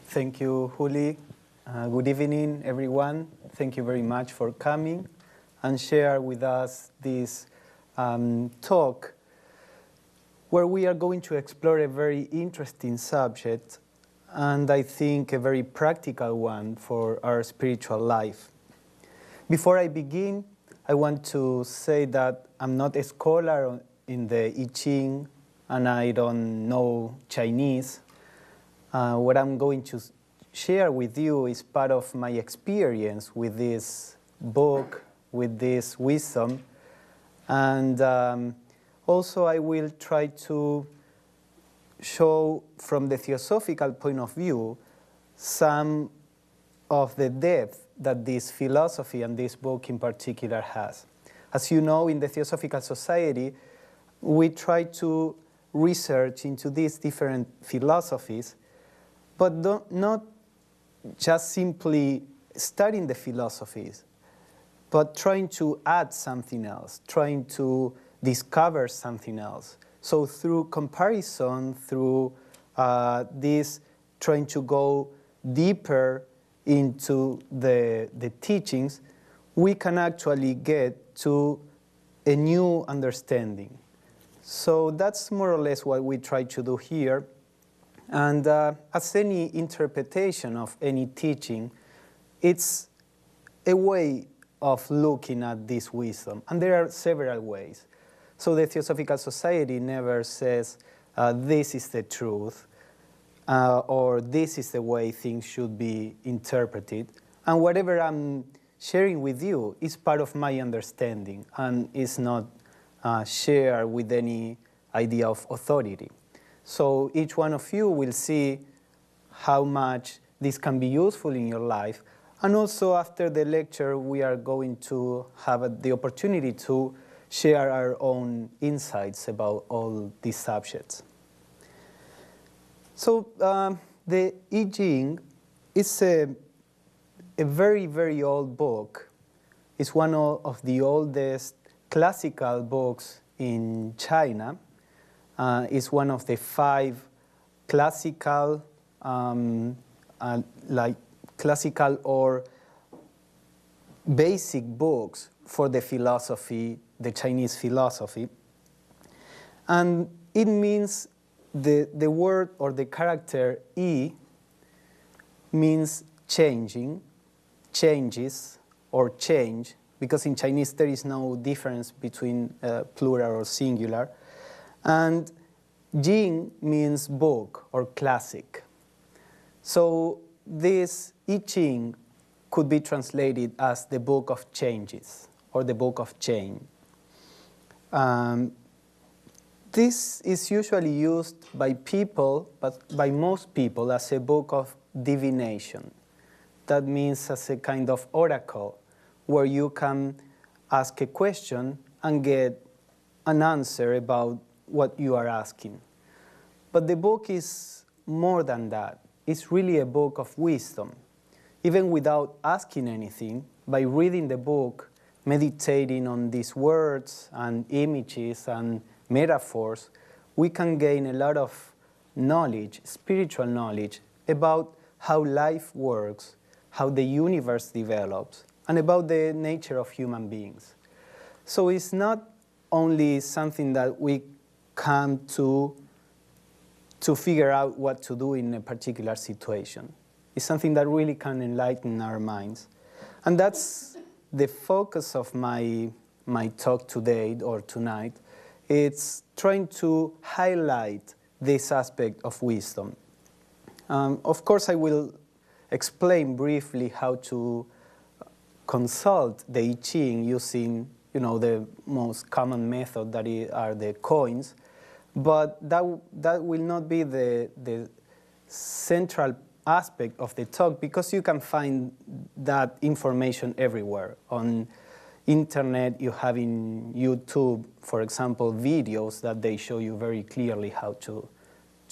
Thank you, Juli. Good evening, everyone. Thank you very much for coming and share with us this talk where we are going to explore a very interesting subject and I think a very practical one for our spiritual life. Before I begin, I want to say that I'm not a scholar in the I Ching and I don't know Chinese. What I'm going to share with you is part of my experience with this book, with this wisdom. And also I will try to show from the theosophical point of view some of the depth that this philosophy and this book in particular has. As you know, in the Theosophical Society, we try to research into these different philosophies, but not just simply studying the philosophies, but trying to add something else, trying to discover something else. So through comparison, through this trying to go deeper into the teachings, we can actually get to a new understanding. So that's more or less what we try to do here. And as any interpretation of any teaching, it's a way of looking at this wisdom. And there are several ways. So the Theosophical Society never says, this is the truth, or this is the way things should be interpreted. And whatever I'm sharing with you is part of my understanding and is not shared with any idea of authority. So each one of you will see how much this can be useful in your life. And also after the lecture, we are going to have the opportunity to share our own insights about all these subjects. So the I Ching is a very, very old book. It's one of the oldest classical books in China. It's one of the 5 classical, classical or basic books for the philosophy, the Chinese philosophy. And it means the word or the character I means changing, changes, or change, because in Chinese there is no difference between plural or singular. And Jing means book or classic. So this I Ching could be translated as the book of changes or the book of change. This is usually used by people, but by most people, as a book of divination. That means as a kind of oracle where you can ask a question and get an answer about what you are asking. But the book is more than that. It's really a book of wisdom. Even without asking anything, by reading the book, meditating on these words and images and metaphors, we can gain a lot of knowledge, spiritual knowledge, about how life works, how the universe develops, and about the nature of human beings. So it's not only something that we come to figure out what to do in a particular situation. It's something that really can enlighten our minds. And that's the focus of my talk today or tonight. It's trying to highlight this aspect of wisdom. Of course, I will explain briefly how to consult the I Ching using, the most common method that are the coins. But that will not be the central aspect of the talk, because you can find that information everywhere. On internet, you have in YouTube, for example, videos that they show you very clearly how to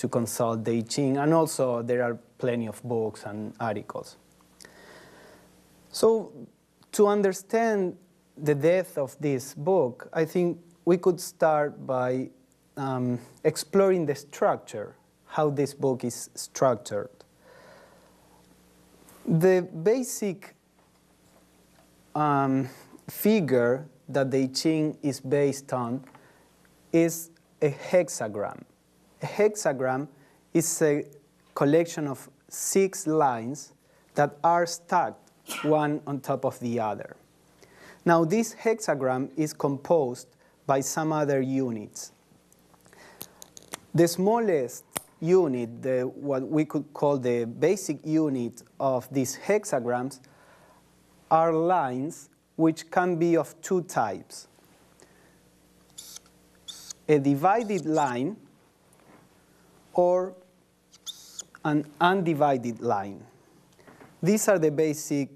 consult the I Ching, and also there are plenty of books and articles. So to understand the depth of this book, I think we could start by exploring the structure, how this book is structured. The basic figure that the I Ching is based on is a hexagram. A hexagram is a collection of 6 lines that are stacked one on top of the other. Now, this hexagram is composed by some other units. The smallest unit, what we could call the basic unit of these hexagrams, are lines which can be of 2 types. A divided line or an undivided line. These are the basic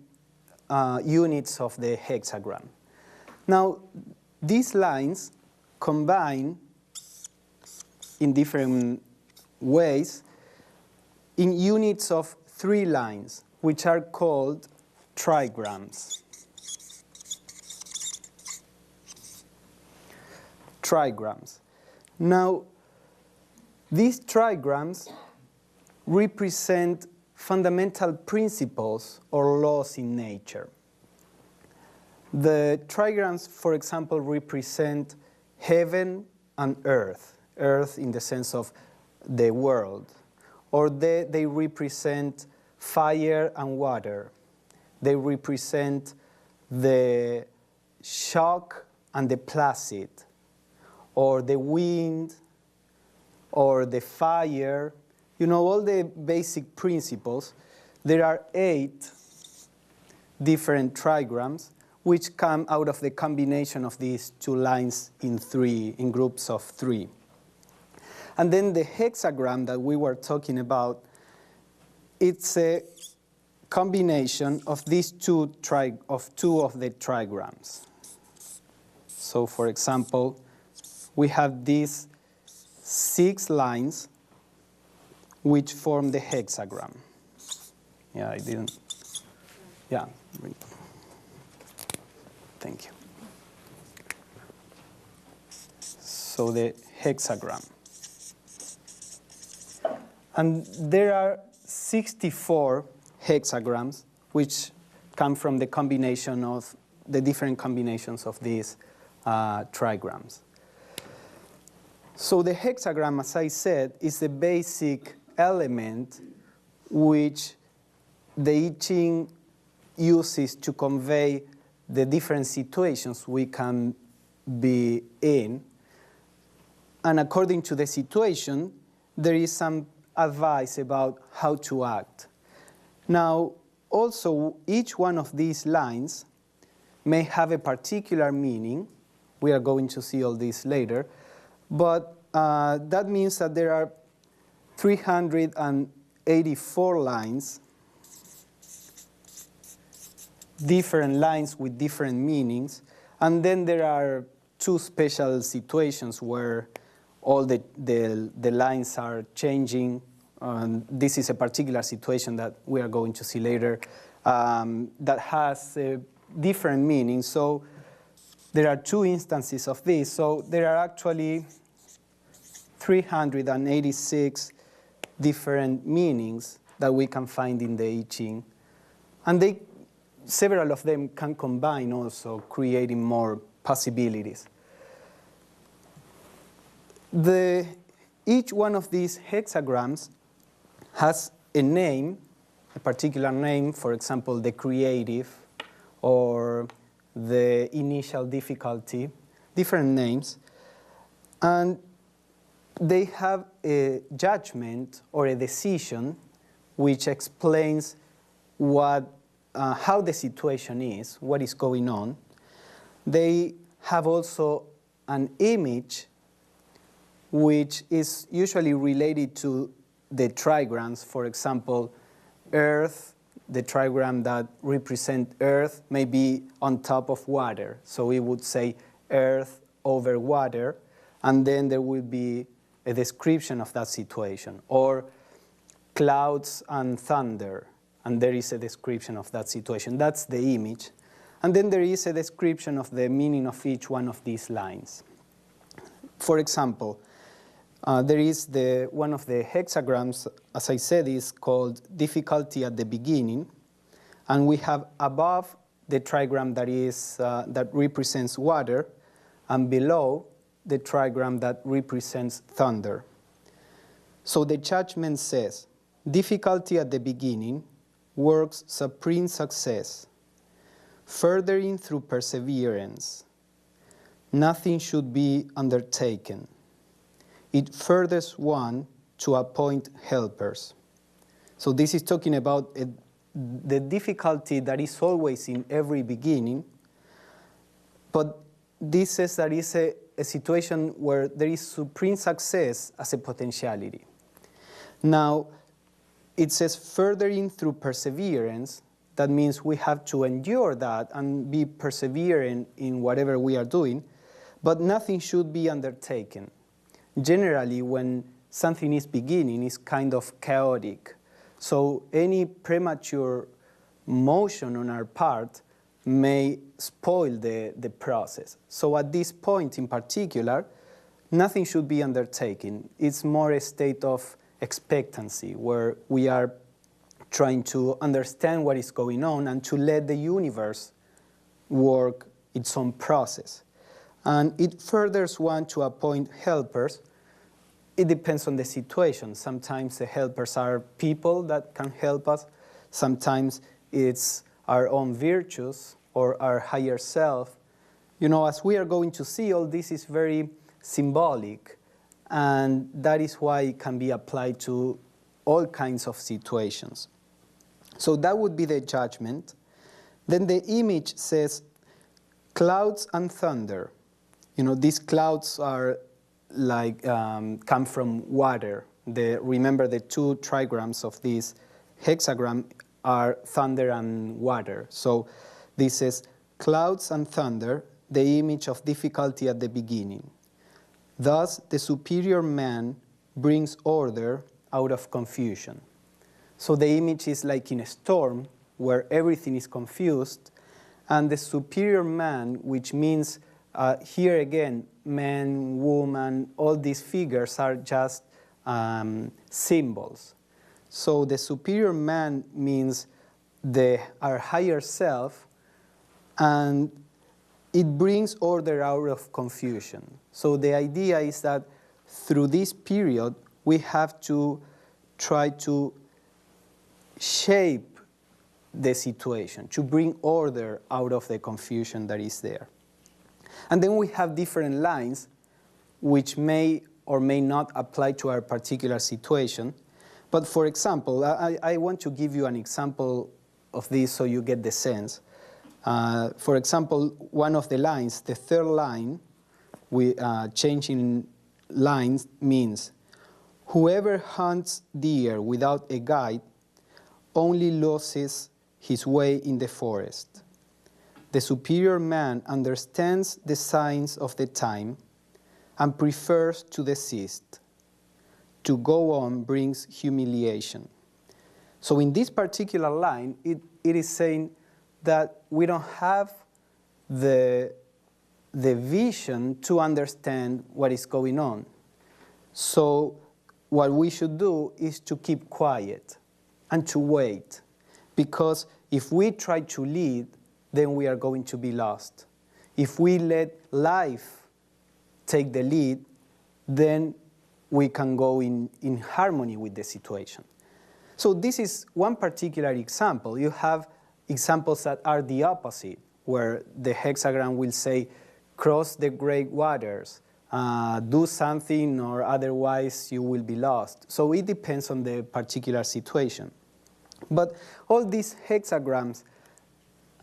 units of the hexagram. Now, these lines combine in different ways in units of 3 lines, which are called trigrams. Trigrams. Now, these trigrams represent fundamental principles or laws in nature. The trigrams, for example, represent heaven and earth. Earth in the sense of the world. Or they represent fire and water. They represent the shock and the placid, or the wind, or the fire. You know, all the basic principles. There are 8 different trigrams which come out of the combination of these 2 lines in groups of 3. And then the hexagram that we were talking about, it's a combination of these two of the trigrams. So, for example, we have these 6 lines which form the hexagram. Yeah, I didn't. Yeah. Thank you. So the hexagram. And there are 64 hexagrams which come from the combination of the different combinations of these trigrams. So the hexagram, as I said, is the basic element which the I Ching uses to convey the different situations we can be in. And according to the situation, there is some advice about how to act. Now, also, each one of these lines may have a particular meaning. We are going to see all this later. But that means that there are 384 lines, different lines with different meanings. And then there are 2 special situations where all the lines are changing. This is a particular situation that we are going to see later that has a different meaning. So there are 2 instances of this. So there are actually 386 different meanings that we can find in the I Ching. And several of them can combine also, creating more possibilities. Each one of these hexagrams has a name, a particular name, for example, the creative or the initial difficulty, different names. And they have a judgment or a decision which explains how the situation is, what is going on. They have also an image which is usually related to the trigrams. For example, Earth, the trigram that represents Earth may be on top of water. So we would say Earth over water, and then there will be a description of that situation. Or clouds and thunder, and there is a description of that situation. That's the image. And then there is a description of the meaning of each one of these lines. For example, there is one of the hexagrams, as I said, is called difficulty at the beginning. And we have above the trigram that represents water, and below the trigram that represents thunder. So the judgment says, difficulty at the beginning works supreme success, furthering through perseverance. Nothing should be undertaken. It furthers one to appoint helpers. So this is talking about the difficulty that is always in every beginning, but this says that it's a situation where there is supreme success as a potentiality. Now, it says furthering through perseverance. That means we have to endure that and be persevering in whatever we are doing, but nothing should be undertaken. Generally, when something is beginning, it's kind of chaotic. So any premature motion on our part may spoil the process. So at this point in particular, nothing should be undertaken. It's more a state of expectancy where we are trying to understand what is going on and to let the universe work its own process. And it furthers one to appoint helpers. It depends on the situation. Sometimes the helpers are people that can help us. Sometimes it's our own virtues or our higher self. You know, as we are going to see, all this is very symbolic, and that is why it can be applied to all kinds of situations. So that would be the judgment. Then the image says clouds and thunder. You know, these clouds are like come from water. Remember the two trigrams of this hexagram are thunder and water. So this is clouds and thunder, the image of difficulty at the beginning. Thus, the superior man brings order out of confusion. So the image is like in a storm where everything is confused, and the superior man, which means here again, man, woman, all these figures are just symbols. So the superior man means our higher self, and it brings order out of confusion. So the idea is that through this period, we have to try to shape the situation, to bring order out of the confusion that is there. And then we have different lines which may or may not apply to our particular situation. But for example, I want to give you an example of this so you get the sense. For example, one of the lines, the third line, changing lines means, whoever hunts deer without a guide only loses his way in the forest. The superior man understands the signs of the time and prefers to desist. To go on brings humiliation. So in this particular line, it is saying that we don't have the vision to understand what is going on. So what we should do is to keep quiet and to wait, because if we try to lead, then we are going to be lost. If we let life take the lead, then we can go in harmony with the situation. So this is one particular example. You have examples that are the opposite, where the hexagram will say, cross the great waters, do something or otherwise you will be lost. So it depends on the particular situation. But all these hexagrams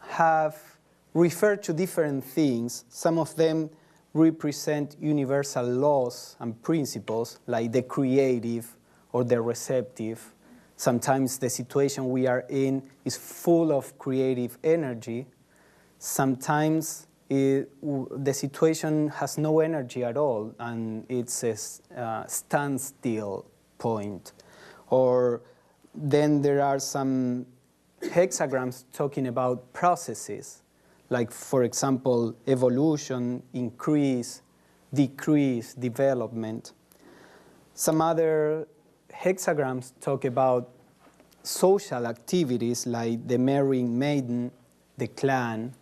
have referred to different things. Some of them represent universal laws and principles, like the creative or the receptive. Sometimes the situation we are in is full of creative energy. Sometimes the situation has no energy at all, and it's a standstill point. Or then there are some hexagrams talking about processes, like, for example, evolution, increase, decrease, development. Some other hexagrams talk about social activities like the marrying maiden, the clan.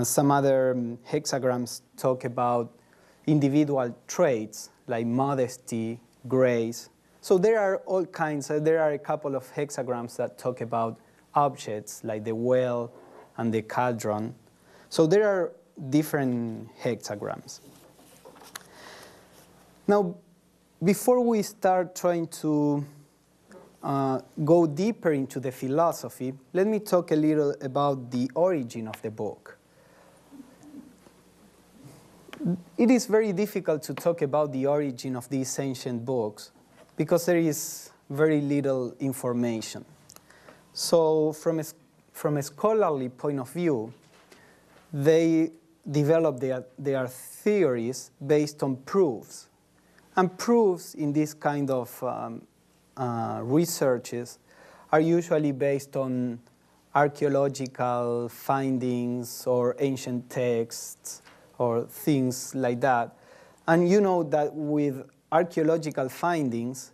Some other hexagrams talk about individual traits like modesty, grace. So there are all kinds. There are a couple of hexagrams that talk about objects like the well and the cauldron. So there are different hexagrams. Now, before we start trying to go deeper into the philosophy, let me talk a little about the origin of the book. It is very difficult to talk about the origin of these ancient books because there is very little information. So from a scholarly point of view, they develop their theories based on proofs. And proofs in this kind of researches are usually based on archaeological findings or ancient texts or things like that. And you know that with archaeological findings,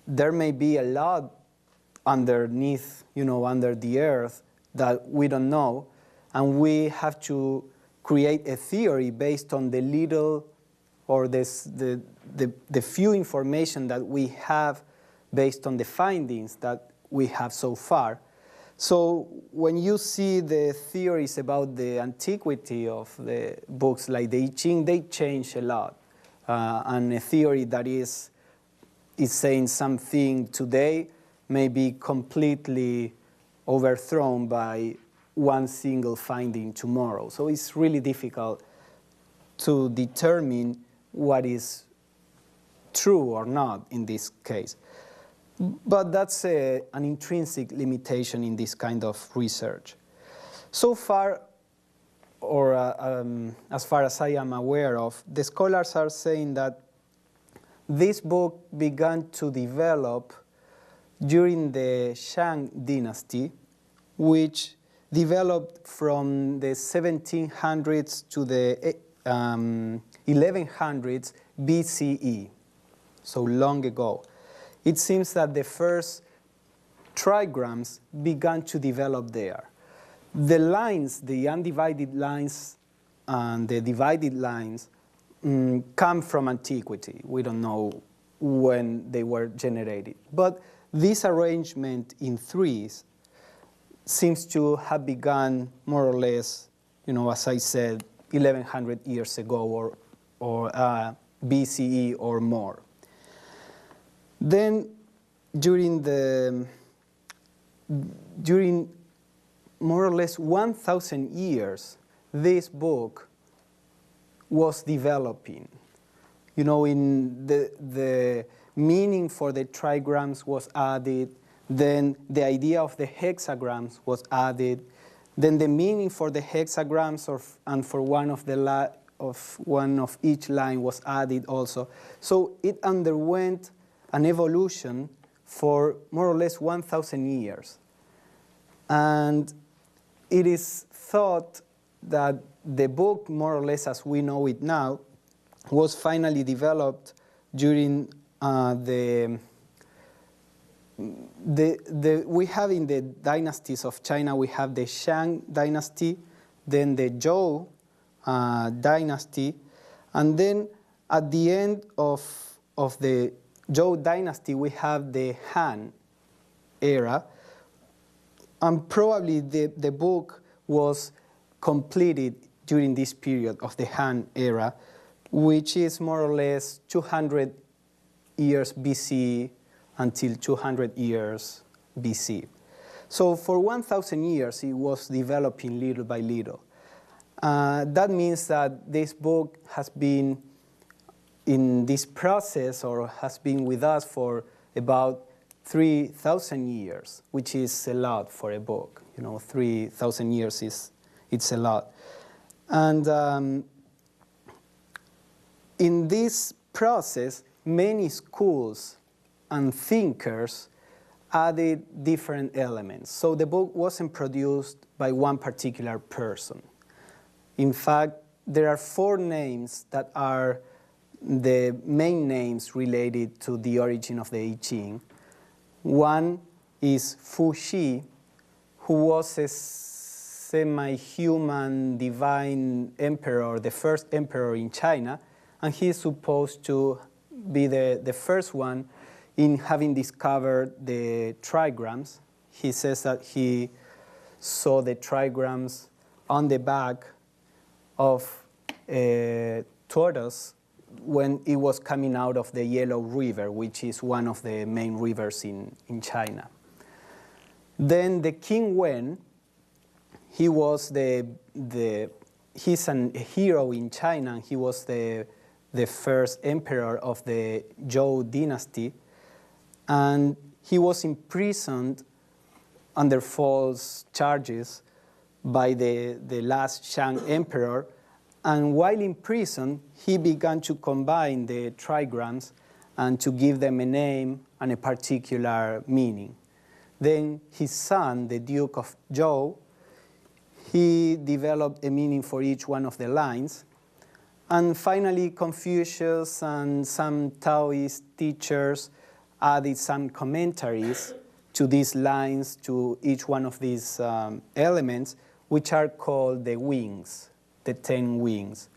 there may be a lot underneath, under the earth that we don't know, and we have to create a theory based on the little or the few information that we have based on the findings that we have so far. So when you see the theories about the antiquity of the books like the Ching, they change a lot. And a theory that is saying something today may be completely overthrown by one single finding tomorrow. So it's really difficult to determine what is true or not in this case. But that's an intrinsic limitation in this kind of research. So far, or as far as I am aware of, the scholars are saying that this book began to develop during the Shang dynasty, which developed from the 1700s to the 1100s BCE, so long ago. It seems that the first trigrams began to develop there. The lines, the undivided lines and the divided lines come from antiquity. We don't know when they were generated. But this arrangement in threes seems to have begun more or less, as I said, 1100 years ago or BCE or more. Then during more or less 1,000 years, this book was developing. In the meaning for the trigrams was added, then the idea of the hexagrams was added, then the meaning for the hexagrams and for one of each line was added also. So it underwent an evolution for more or less 1,000 years. And it is thought that the book, more or less as we know it now, was finally developed during we have in the dynasties of China, we have the Shang dynasty, then the Zhou dynasty, and then at the end of the Zhou dynasty, we have the Han era, and probably the book was completed during this period of the Han era, which is more or less 200 years BC until 200 years BC. So for 1,000 years, it was developing little by little. That means that this book has been in this process or has been with us for about 3,000 years, which is a lot for a book. 3,000 years it's a lot. And in this process, many schools and thinkers added different elements. So the book wasn't produced by one particular person. In fact, there are 4 names that are the main names related to the origin of the I Ching. One is Fu Xi, who was a semi-human divine emperor, the first emperor in China, and he is supposed to be the first one in having discovered the trigrams. He says that he saw the trigrams on the back of a tortoise when it was coming out of the Yellow River, which is one of the main rivers in China. Then the King Wen, he was he's a hero in China, and he was the first emperor of the Zhou dynasty, and he was imprisoned under false charges by the last Shang emperor, and while in prison, he began to combine the trigrams and to give them a name and a particular meaning. Then his son, the Duke of Zhou, he developed a meaning for each one of the lines. And finally, Confucius and some Taoist teachers added some commentaries to these lines, to each one of these elements, which are called the wings, the 10 wings.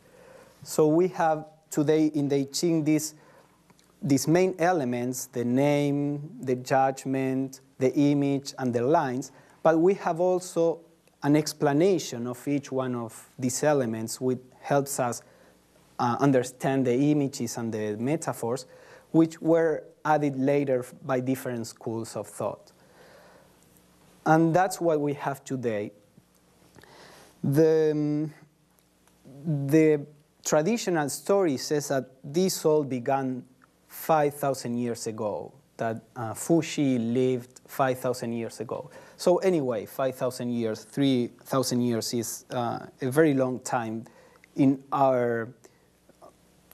So we have today in the I Ching these main elements, the name, the judgment, the image, and the lines, but we have also an explanation of each one of these elements, which helps us understand the images and the metaphors, which were added later by different schools of thought. And that's what we have today. The traditional story says that this all began 5,000 years ago, that Fu Xi lived 5,000 years ago. So anyway, 5,000 years, 3,000 years is a very long time in our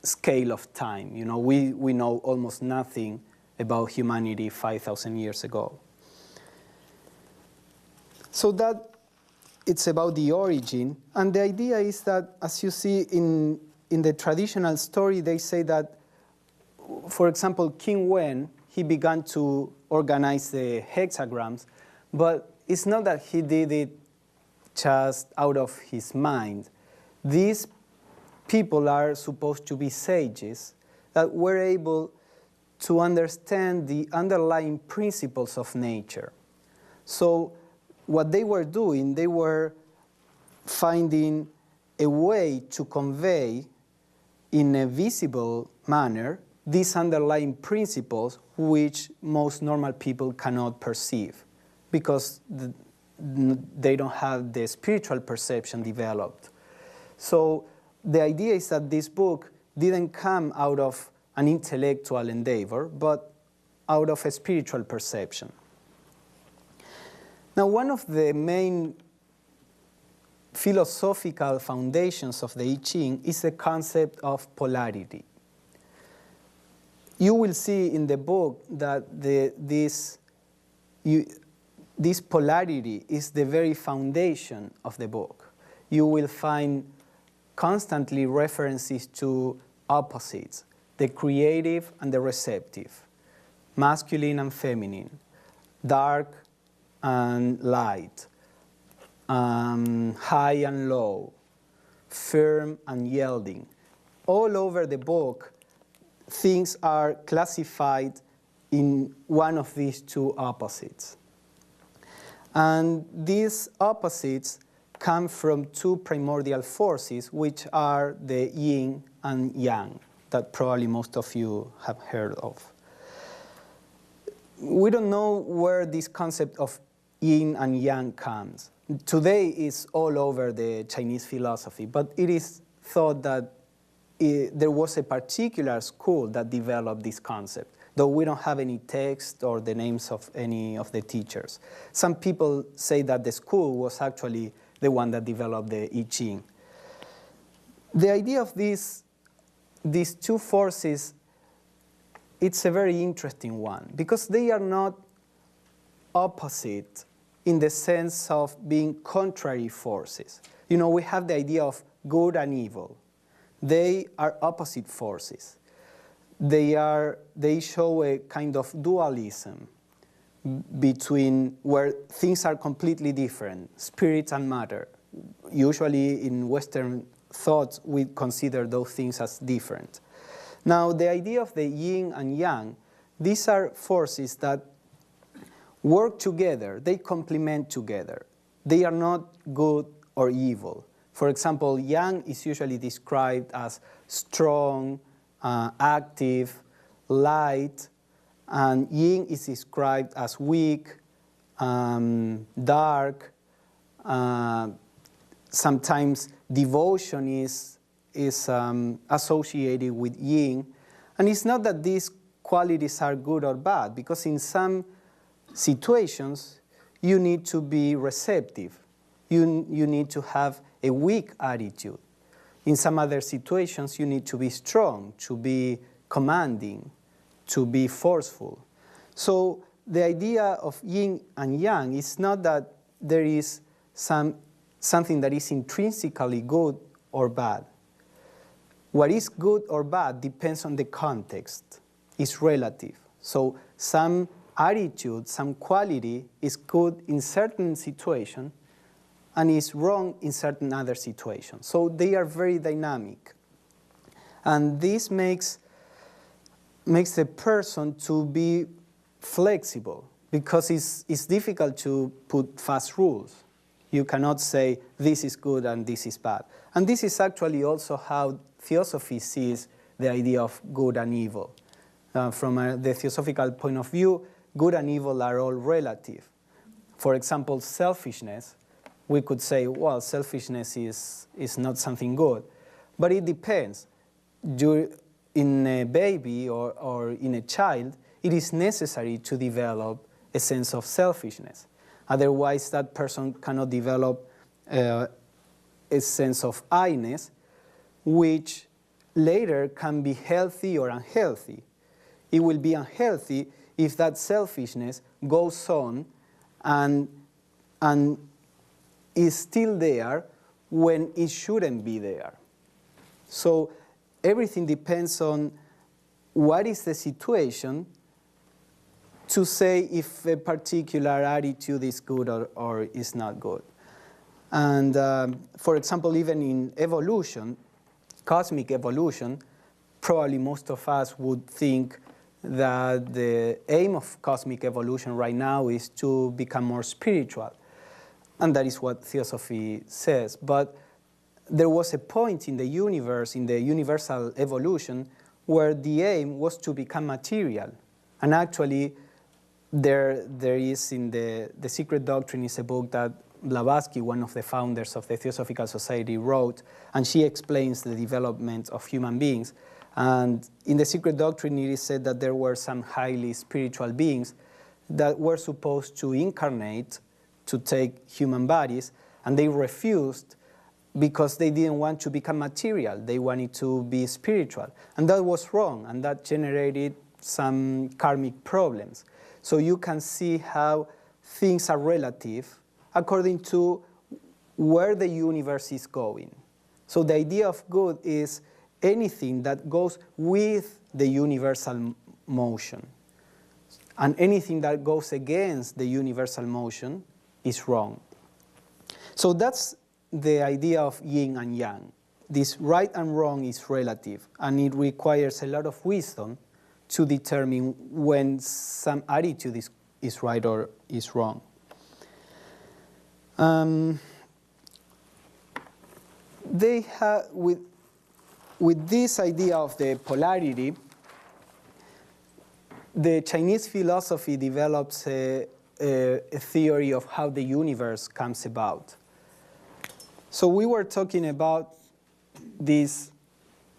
scale of time. You know, we know almost nothing about humanity 5,000 years ago. So that it's about the origin, and the idea is that, as you see in the traditional story, they say that, for example, King Wen, he began to organize the hexagrams, but it's not that he did it just out of his mind. These people are supposed to be sages that were able to understand the underlying principles of nature. So what they were doing, they were finding a way to convey in a visible manner these underlying principles which most normal people cannot perceive because they don't have the spiritual perception developed. So the idea is that this book didn't come out of an intellectual endeavor, but out of a spiritual perception. Now, one of the main philosophical foundations of the I Ching is the concept of polarity. You will see in the book that this polarity is the very foundation of the book. You will find constantly references to opposites, the creative and the receptive, masculine and feminine, dark and light, high and low, firm and yielding. All over the book, things are classified in one of these two opposites. And these opposites come from two primordial forces, which are the yin and yang, that probably most of you have heard of. We don't know where this concept of yin and yang comes. Today it's all over the Chinese philosophy, but it is thought that there was a particular school that developed this concept, though we don't have any text or the names of any of the teachers. Some people say that the school was actually the one that developed the I Ching. The idea of these two forces, it's a very interesting one, because they are not opposite in the sense of being contrary forces. You know, we have the idea of good and evil. They are opposite forces. They show a kind of dualism. between where things are completely different, spirit and matter. Usually in Western thought, we consider those things as different. Now, the idea of the yin and yang, these are forces that work together, they complement together. They are not good or evil. For example, yang is usually described as strong, active, light, and yin is described as weak, dark. Sometimes devotion is associated with yin. And it's not that these qualities are good or bad, because in some situations, you need to be receptive. You need to have a weak attitude. In some other situations, you need to be strong, to be commanding, to be forceful. So the idea of yin and yang is not that there is something that is intrinsically good or bad. What is good or bad depends on the context. It's relative. So some attitude, some quality is good in certain situation and is wrong in certain other situations. So they are very dynamic. And this makes the person to be flexible, because it's difficult to put fast rules. You cannot say this is good and this is bad. And this is actually also how Theosophy sees the idea of good and evil. From the Theosophical point of view, good and evil are all relative. For example, selfishness, we could say, well, selfishness is not something good. But it depends. In a baby or in a child, it is necessary to develop a sense of selfishness. Otherwise, that person cannot develop a sense of I-ness, which later can be healthy or unhealthy. It will be unhealthy if that selfishness goes on and is still there when it shouldn't be there. So everything depends on what is the situation to say if a particular attitude is good or is not good. And for example, even in evolution, cosmic evolution, probably most of us would think that the aim of cosmic evolution right now is to become more spiritual. And that is what Theosophy says. But there was a point in the universe, in the universal evolution, where the aim was to become material. And actually, there is in the Secret Doctrine is a book that Blavatsky, one of the founders of the Theosophical Society, wrote, and she explains the development of human beings. And in the Secret Doctrine, it is said that there were some highly spiritual beings that were supposed to incarnate to take human bodies, and they refused because they didn't want to become material. They wanted to be spiritual. And that was wrong, and that generated some karmic problems. So you can see how things are relative according to where the universe is going. So the idea of good is anything that goes with the universal motion. And anything that goes against the universal motion is wrong. So that's the idea of yin and yang. This right and wrong is relative, and it requires a lot of wisdom to determine when some attitude is right or is wrong. They have, with this idea of the polarity, the Chinese philosophy develops a theory of how the universe comes about. So we were talking about this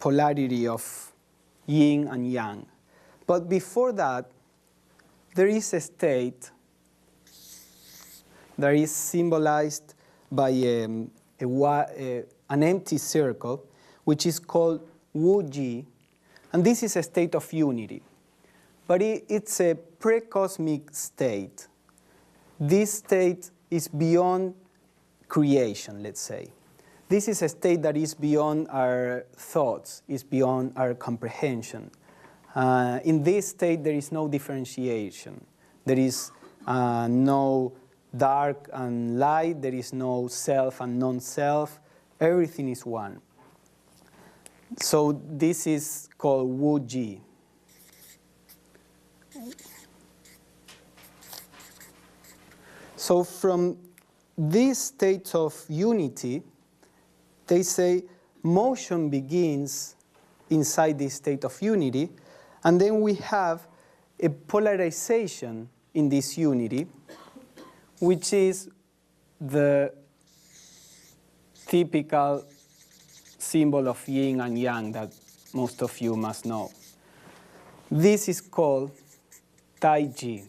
polarity of yin and yang. But before that, there is a state that is symbolized by an empty circle, which is called Wu Ji, and this is a state of unity. But it's a pre-cosmic state. This state is beyond creation, let's say. This is a state that is beyond our thoughts, is beyond our comprehension. In this state, there is no differentiation. There is no dark and light, there is no self and non-self, everything is one. So this is called Wu Ji. So from this state of unity, they say motion begins inside this state of unity, and then we have a polarization in this unity, which is the typical symbol of yin and yang that most of you must know. This is called Tai Chi.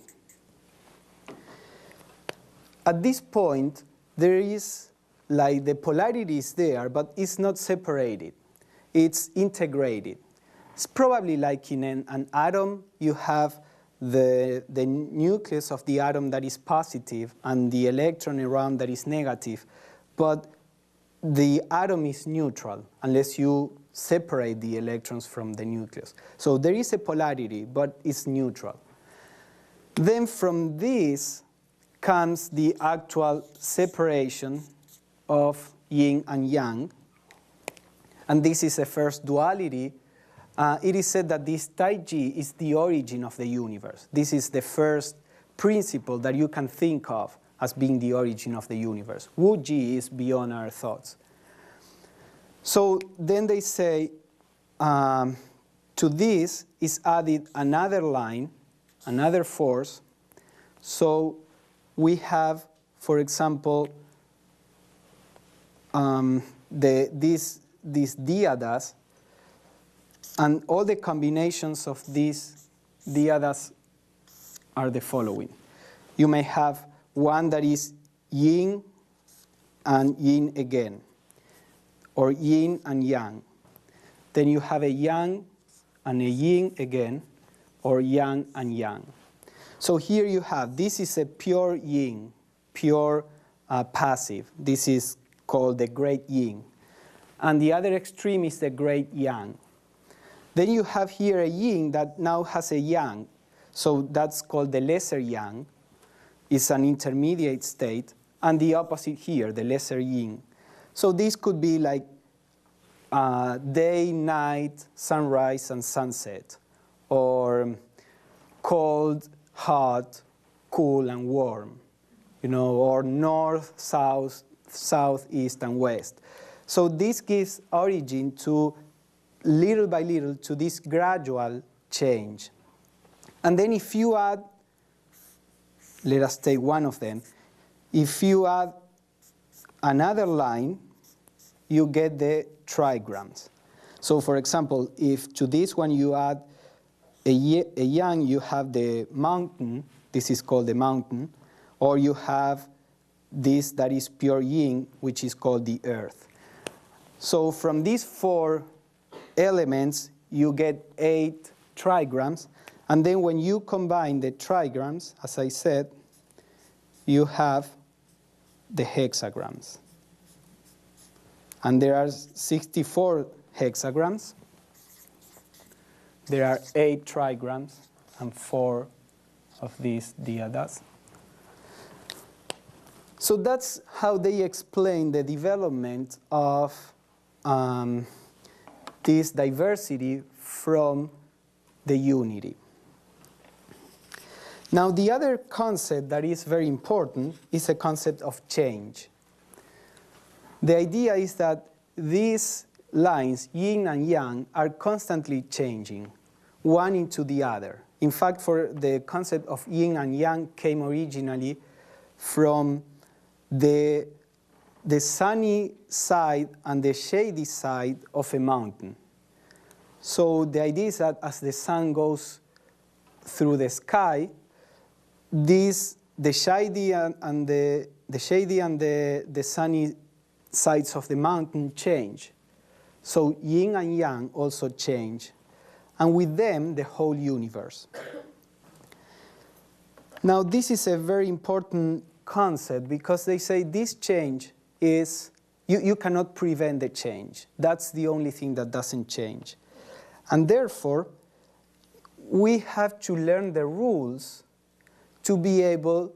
At this point, there is, like, the polarity is there, but it's not separated. It's integrated. It's probably like in an atom, you have the nucleus of the atom that is positive and the electron around that is negative, but the atom is neutral unless you separate the electrons from the nucleus. So there is a polarity, but it's neutral. Then from this comes the actual separation of yin and yang, and this is the first duality. It is said that this Tai Chi is the origin of the universe. This is the first principle that you can think of as being the origin of the universe. Wu Ji is beyond our thoughts. So then they say, to this is added another line, another force. So we have, for example, these dyadas, and all the combinations of these dyadas are the following. You may have one that is yin and yin again, or yin and yang. Then you have a yang and a yin again, or yang and yang. So here you have, this is a pure yin, pure passive. This is called the great yin. And the other extreme is the great yang. Then you have here a yin that now has a yang. So that's called the lesser yang. It's an intermediate state. And the opposite here, the lesser yin. So this could be like day, night, sunrise, and sunset. Or cold, hot, cool, and warm. Or north, south, south, east, and west. So this gives origin to, little by little, to this gradual change. And then if you add, let us take one of them, if you add another line, you get the trigrams. So for example, if to this one you add a yang, you have the mountain, this is called the mountain, or you have this that is pure yin, which is called the earth. So from these four elements, you get 8 trigrams, and then when you combine the trigrams, as I said, you have the hexagrams. And there are 64 hexagrams. There are 8 trigrams and 4 of these dyadas. So that's how they explain the development of this diversity from the unity. Now, the other concept that is very important is a concept of change. The idea is that these lines, yin and yang, are constantly changing, one into the other. In fact, for the concept of yin and yang came originally from the sunny side and the shady side of a mountain. So the idea is that as the sun goes through the sky, the shady and the sunny sides of the mountain change. So yin and yang also change, and with them the whole universe. Now this is a very important concept because they say this change is, you cannot prevent the change. That's the only thing that doesn't change. And therefore, we have to learn the rules to be able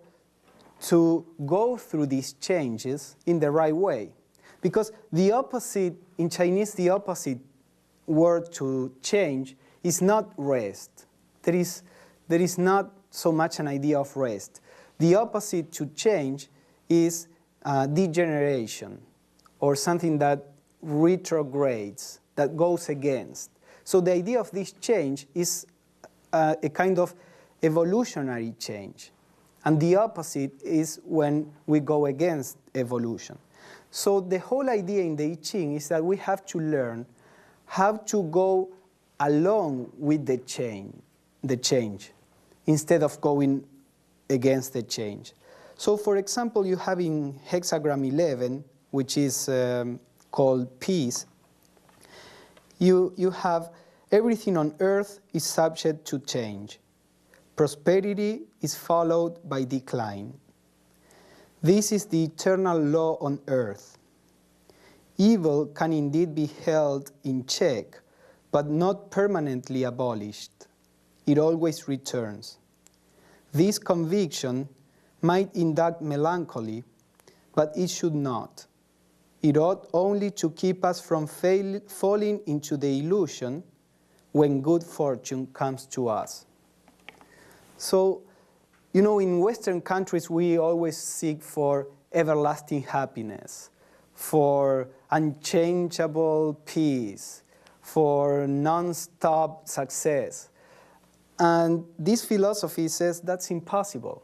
to go through these changes in the right way. Because the opposite, in Chinese, the opposite word to change is not rest. There is not so much an idea of rest. The opposite to change is degeneration, or something that retrogrades, that goes against. So the idea of this change is a kind of evolutionary change. And the opposite is when we go against evolution. So the whole idea in the I Ching is that we have to learn how to go along with the change, instead of going against the change. So for example, you have in Hexagram 11, which is called peace, you have everything on earth is subject to change. Prosperity is followed by decline. This is the eternal law on earth. Evil can indeed be held in check, but not permanently abolished. It always returns. This conviction might induct melancholy, but it should not. It ought only to keep us from falling into the illusion when good fortune comes to us. So, you know, in Western countries, we always seek for everlasting happiness, for unchangeable peace, for non-stop success. And this philosophy says that's impossible.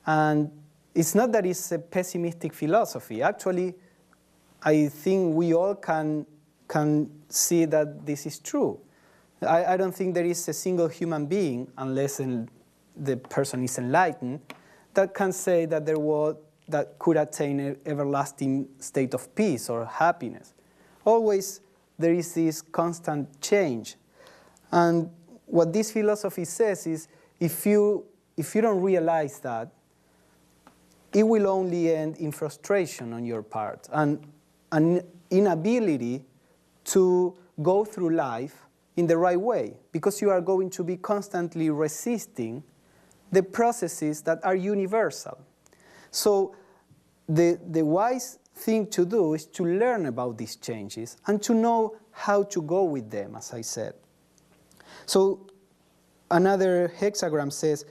And it's not that it's a pessimistic philosophy. Actually, I think we all can see that this is true. I don't think there is a single human being, unless the person is enlightened, that can say that that could attain an everlasting state of peace or happiness. Always there is this constant change. And what this philosophy says is, if you don't realize that, it will only end in frustration on your part and an inability to go through life in the right way, because you are going to be constantly resisting the processes that are universal. So the wise thing to do is to learn about these changes and to know how to go with them, as I said. So another hexagram says,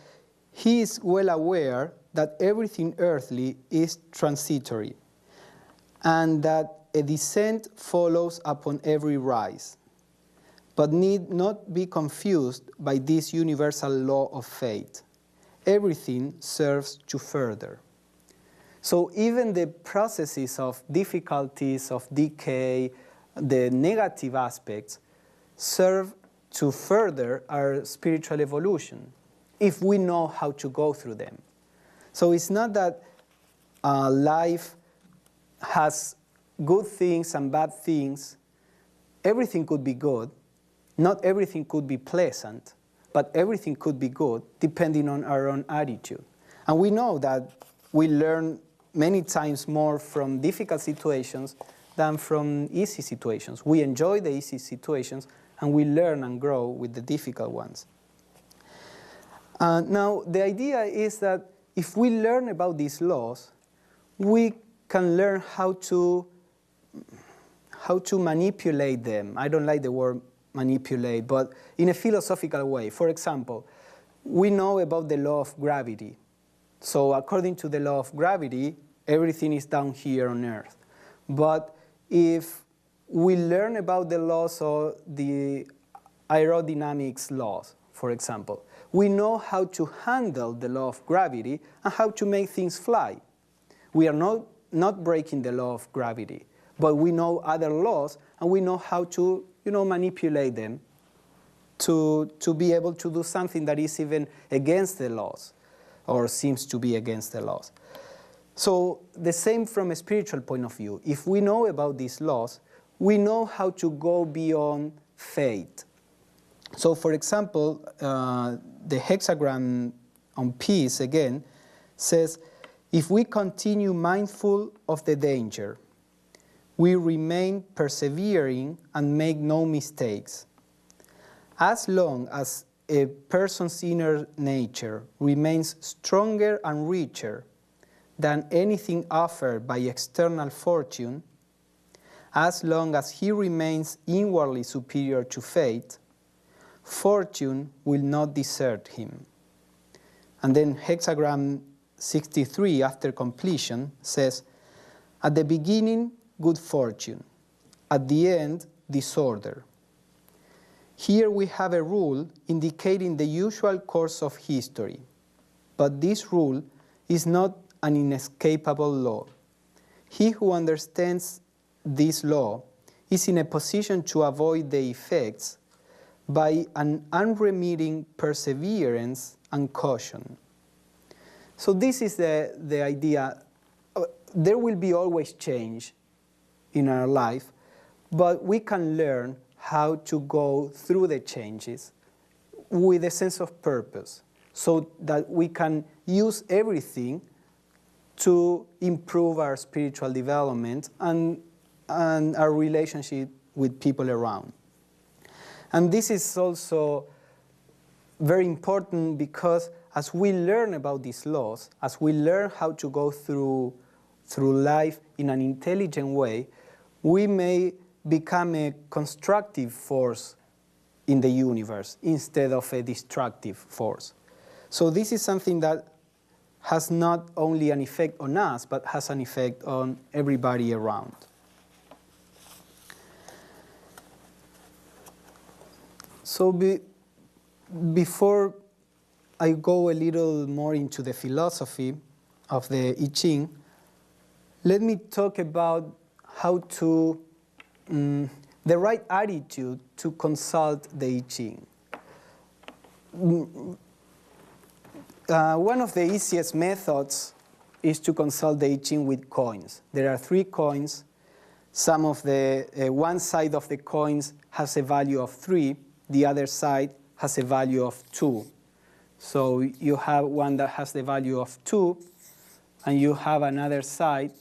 he is well aware that everything earthly is transitory, and that a descent follows upon every rise, but need not be confused by this universal law of fate. Everything serves to further. So even the processes of difficulties, of decay, the negative aspects, serve to further our spiritual evolution, if we know how to go through them. So it's not that life has good things and bad things. Everything could be good. Not everything could be pleasant, but everything could be good depending on our own attitude. And we know that we learn many times more from difficult situations than from easy situations. We enjoy the easy situations, and we learn and grow with the difficult ones. Now, the idea is that if we learn about these laws, we can learn how to manipulate them. I don't like the word manipulate, but in a philosophical way. For example, we know about the law of gravity. So according to the law of gravity, everything is down here on Earth. But if we learn about the laws of the aerodynamics laws, for example, we know how to handle the law of gravity and how to make things fly. We are not breaking the law of gravity, but we know other laws, and we know how to manipulate them to be able to do something that is even against the laws, or seems to be against the laws. So the same from a spiritual point of view. If we know about these laws, we know how to go beyond fate. So for example, the hexagram on peace, again, says, if we continue mindful of the danger, we remain persevering and make no mistakes. As long as a person's inner nature remains stronger and richer than anything offered by external fortune, as long as he remains inwardly superior to fate, fortune will not desert him. And then Hexagram 63, after completion, says, at the beginning, good fortune. At the end, disorder. Here we have a rule indicating the usual course of history, but this rule is not an inescapable law. He who understands this law is in a position to avoid the effects by an unremitting perseverance and caution. So this is the idea. There will be always change in our life, but we can learn how to go through the changes with a sense of purpose so that we can use everything to improve our spiritual development and our relationship with people around. And this is also very important because as we learn about these laws, as we learn how to go through life in an intelligent way, we may become a constructive force in the universe instead of a destructive force. So this is something that has not only an effect on us, but has an effect on everybody around. So before I go a little more into the philosophy of the I Ching, let me talk about how to, the right attitude to consult the I Ching. One of the easiest methods is to consult the I Ching with coins. There are 3 coins. Some of one side of the coins has a value of 3, the other side has a value of 2. So you have one that has the value of 2, and you have another side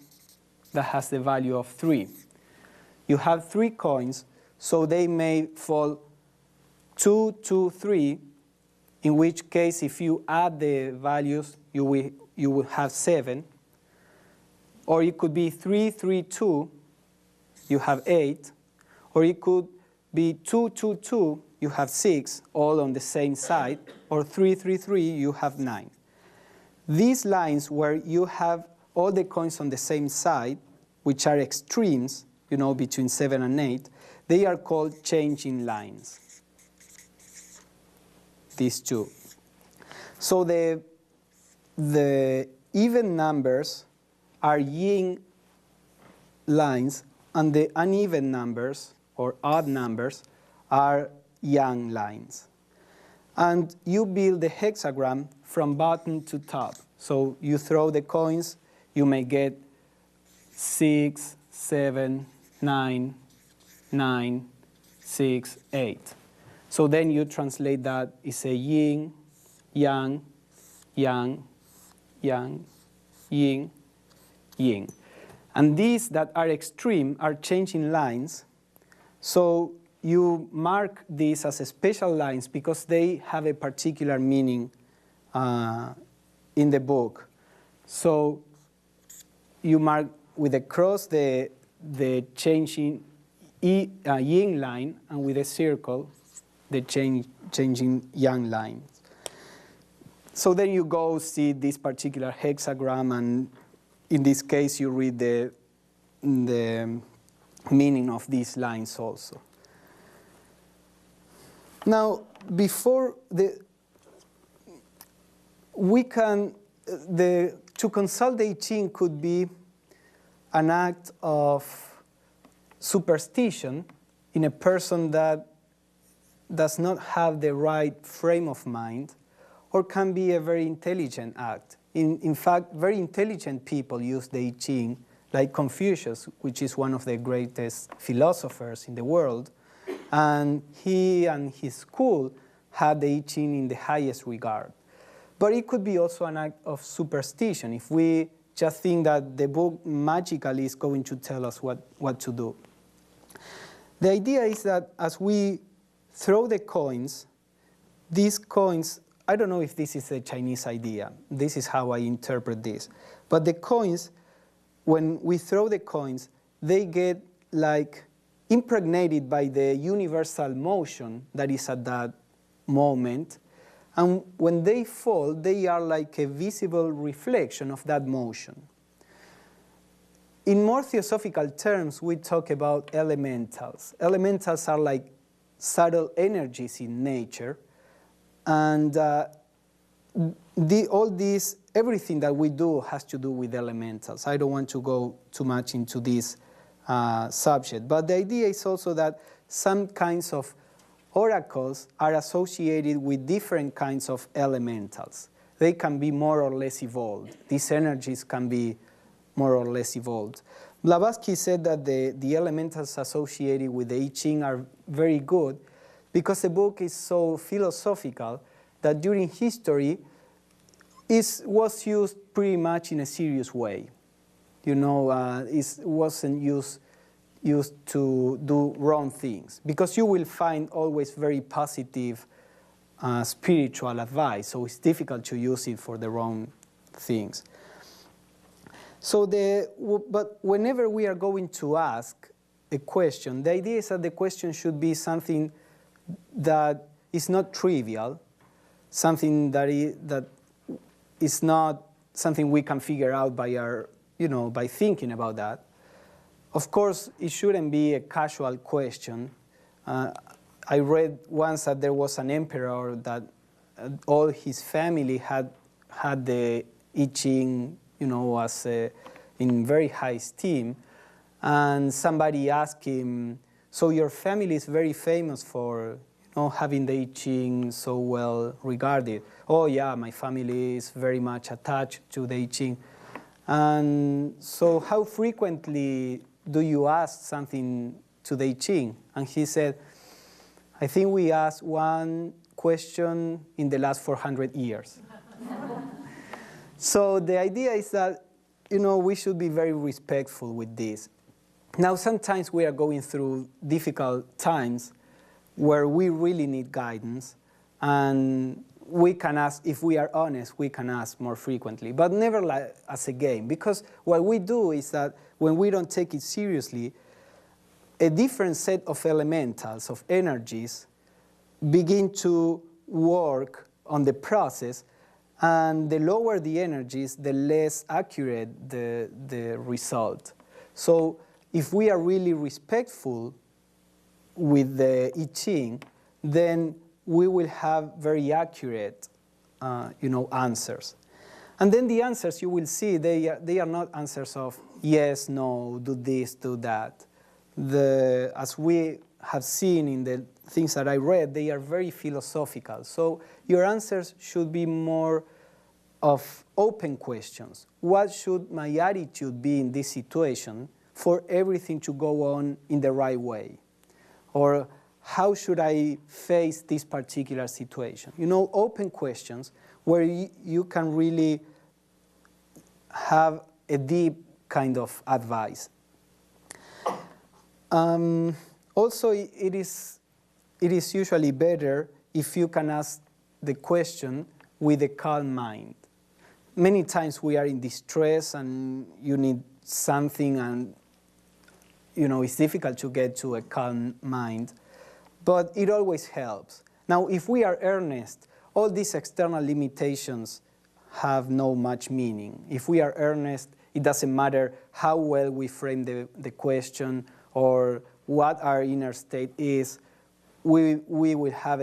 that has the value of 3. You have 3 coins, so they may fall 2, 2, 3, in which case if you add the values, you will have 7. Or it could be 3, 3, 2, you have 8. Or it could be 2, 2, 2, you have 6, all on the same side. Or 3, 3, 3, you have 9. These lines where you have all the coins on the same side, which are extremes, between 7 and 8, they are called changing lines. These 2. So the even numbers are yin lines, and the uneven numbers, or odd numbers, are yang lines. And you build the hexagram from bottom to top. So you throw the coins, you may get 6, 7, 9, 9, 6, 8. So then you translate that as a yin, yang, yang, yang, yin, yin. And these that are extreme are changing lines. So you mark these as special lines because they have a particular meaning in the book. So you mark with a cross the changing yin line, and with a circle the changing yang line. So then you go see this particular hexagram, and in this case you read the meaning of these lines also. Now, before to consult the I Ching could be an act of superstition in a person that does not have the right frame of mind, or can be a very intelligent act. In fact, very intelligent people use the I Ching, like Confucius, which is one of the greatest philosophers in the world, and he and his school had the I Ching in the highest regard. But it could be also an act of superstition if we just think that the book magically is going to tell us what to do. The idea is that as we throw the coins, these coins, I don't know if this is a Chinese idea. This is how I interpret this. But the coins, when we throw the coins, they get like impregnated by the universal motion that is at that moment. And when they fall, they are like a visible reflection of that motion. In more theosophical terms, we talk about elementals. Elementals are like subtle energies in nature. And everything that we do has to do with elementals. I don't want to go too much into this subject. But the idea is also that some kinds of oracles are associated with different kinds of elementals. They can be more or less evolved. These energies can be more or less evolved. Blavatsky said that the elementals associated with the I Ching are very good because the book is so philosophical that during history it was used pretty much in a serious way. You know, it wasn't used to do wrong things, because you will find always very positive spiritual advice, so it's difficult to use it for the wrong things. So but whenever we are going to ask a question, the idea is that the question should be something that is not trivial, something that is not something we can figure out by thinking about that. Of course, it shouldn't be a casual question. I read once that there was an emperor that all his family had the I Ching, as in very high esteem, and somebody asked him, "So your family is very famous for, having the I Ching so well regarded?" "Oh yeah, my family is very much attached to the I Ching." "And so how frequently do you ask something to the I Ching?" And he said, "I think we asked one question in the last 400 years. So the idea is that, we should be very respectful with this. Now, sometimes we are going through difficult times where we really need guidance, and we can ask, if we are honest, we can ask more frequently, but never like as a game, because what we do is that when we don't take it seriously, a different set of elementals, of energies, begin to work on the process, and the lower the energies, the less accurate the result. So if we are really respectful with the I Ching, then we will have very accurate, answers. And then the answers, you will see, they are not answers of yes, no, do this, do that. As we have seen in the things that I read, they are very philosophical. So your answers should be more of open questions. What should my attitude be in this situation for everything to go on in the right way? Or how should I face this particular situation? Open questions where you can really have a deep kind of advice. Also, it is usually better if you can ask the question with a calm mind. Many times we are in distress and you need something, and it's difficult to get to a calm mind, but it always helps. Now, if we are earnest, all these external limitations have no much meaning. If we are earnest, it doesn't matter how well we frame the question or what our inner state is, we will have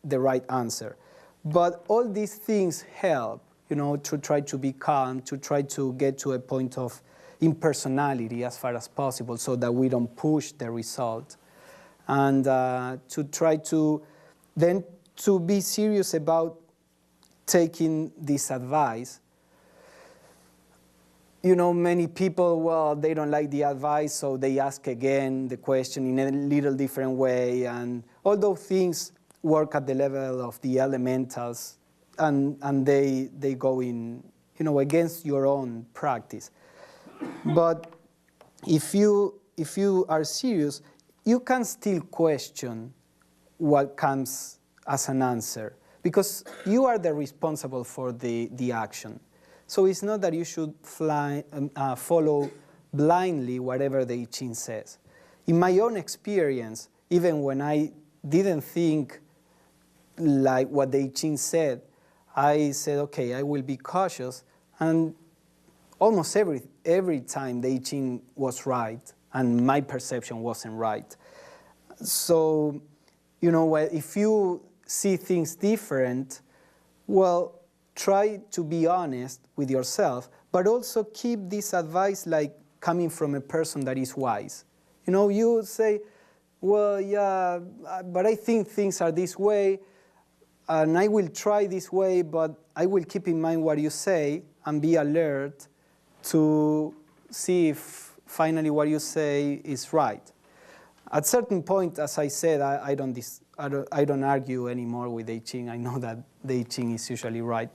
the right answer. But all these things help, to try to be calm, to try to get to a point of impersonality as far as possible so that we don't push the result. And to try to be serious about taking this advice. Many people, they don't like the advice, so they ask again the question in a little different way. And although things work at the level of the elementals, and they go in, against your own practice. But if you are serious, you can still question what comes as an answer, because you are the responsible for the action. So it's not that you should follow blindly whatever the I Ching says. In my own experience, even when I didn't think like what the I Ching said, I said, okay, I will be cautious, and almost every time the I Ching was right, and my perception wasn't right. So, if you see things different, well, try to be honest with yourself, but also keep this advice like coming from a person that is wise. You say, well, yeah, but I think things are this way, and I will try this way, but I will keep in mind what you say and be alert to see if finally what you say is right. At certain point, as I said, I don't argue anymore with the I Ching. I know that the I Ching is usually right.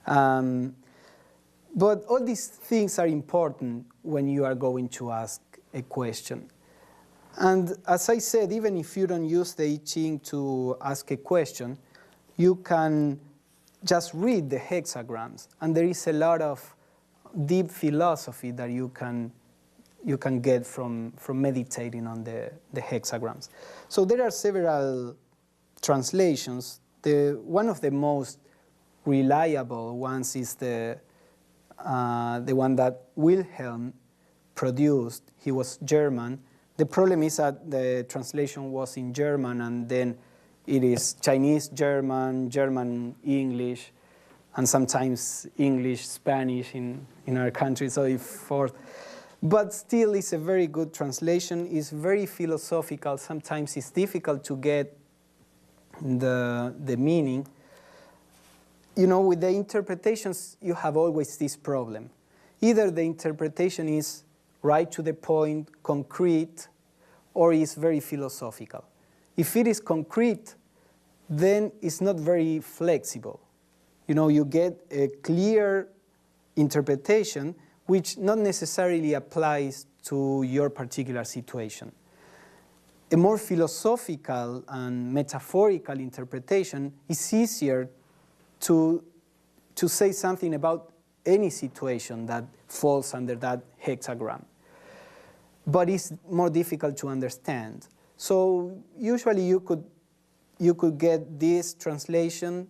But all these things are important when you are going to ask a question. And as I said, even if you don't use the I Ching to ask a question, you can just read the hexagrams. And there is a lot of deep philosophy that you can get from meditating on the hexagrams. So there are several translations. One of the most reliable ones is the one that Wilhelm produced. He was German. The problem is that the translation was in German, and then it is Chinese, German, German, English, and sometimes English, Spanish in our country, so forth. But still, it's a very good translation. It's very philosophical. Sometimes it's difficult to get the meaning. With the interpretations, you have always this problem. Either the interpretation is right to the point, concrete, or is very philosophical. If it is concrete, then it's not very flexible. You get a clear interpretation which not necessarily applies to your particular situation. A more philosophical and metaphorical interpretation is easier to say something about any situation that falls under that hexagram. But it's more difficult to understand. So usually you could get this translation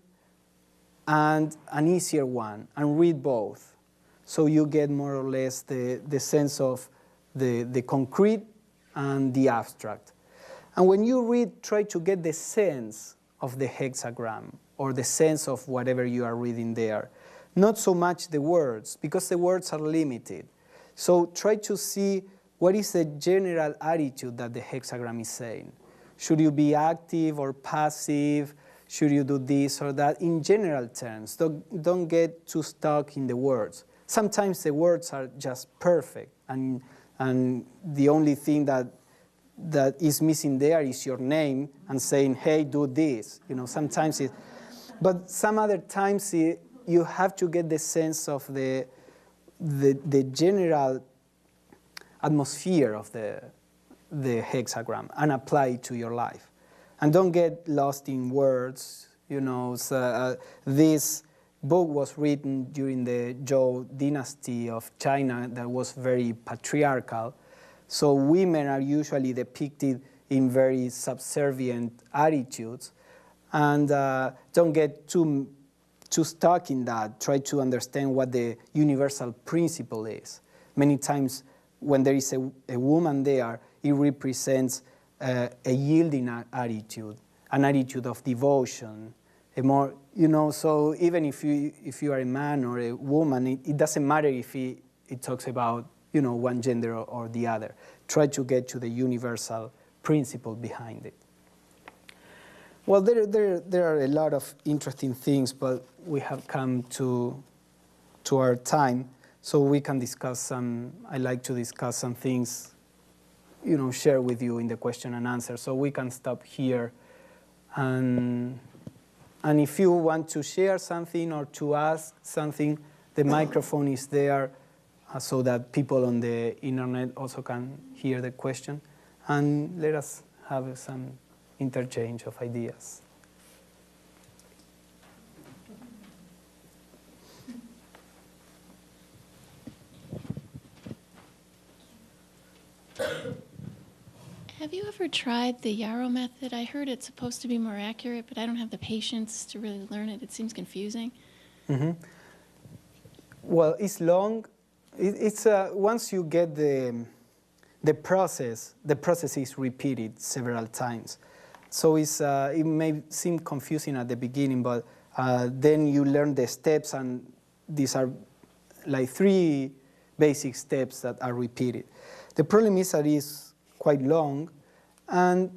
and an easier one and read both. So you get more or less the sense of the concrete and the abstract. And when you read, try to get the sense of the hexagram or the sense of whatever you are reading there. Not so much the words, because the words are limited. So try to see what is the general attitude that the hexagram is saying. Should you be active or passive? Should you do this or that? In general terms, don't get too stuck in the words. Sometimes the words are just perfect, and the only thing that is missing there is your name and saying, hey, do this. Sometimes but some other times you have to get the sense of the general atmosphere of the hexagram and apply it to your life. And don't get lost in words. This book was written during the Zhou dynasty of China that was very patriarchal. So women are usually depicted in very subservient attitudes. And don't get too stuck in that. Try to understand what the universal principle is. Many times when there is a woman there, it represents a yielding attitude, an attitude of devotion, a more, so even if you are a man or a woman, it doesn't matter if it talks about, one gender or the other. Try to get to the universal principle behind it. Well, there are a lot of interesting things, but we have come to our time, so we can discuss some. I like to discuss some things, share with you in the question and answer. So we can stop here, and if you want to share something or to ask something, the microphone is there, so that people on the internet also can hear the question, and let us have some interchange of ideas. Have you ever tried the Yarrow method? I heard it's supposed to be more accurate, but I don't have the patience to really learn it. It seems confusing. Mm-hmm. Well, it's long. It's once you get the process is repeated several times. So it may seem confusing at the beginning, but then you learn the steps, and these are like 3 basic steps that are repeated. The problem is that it's quite long, and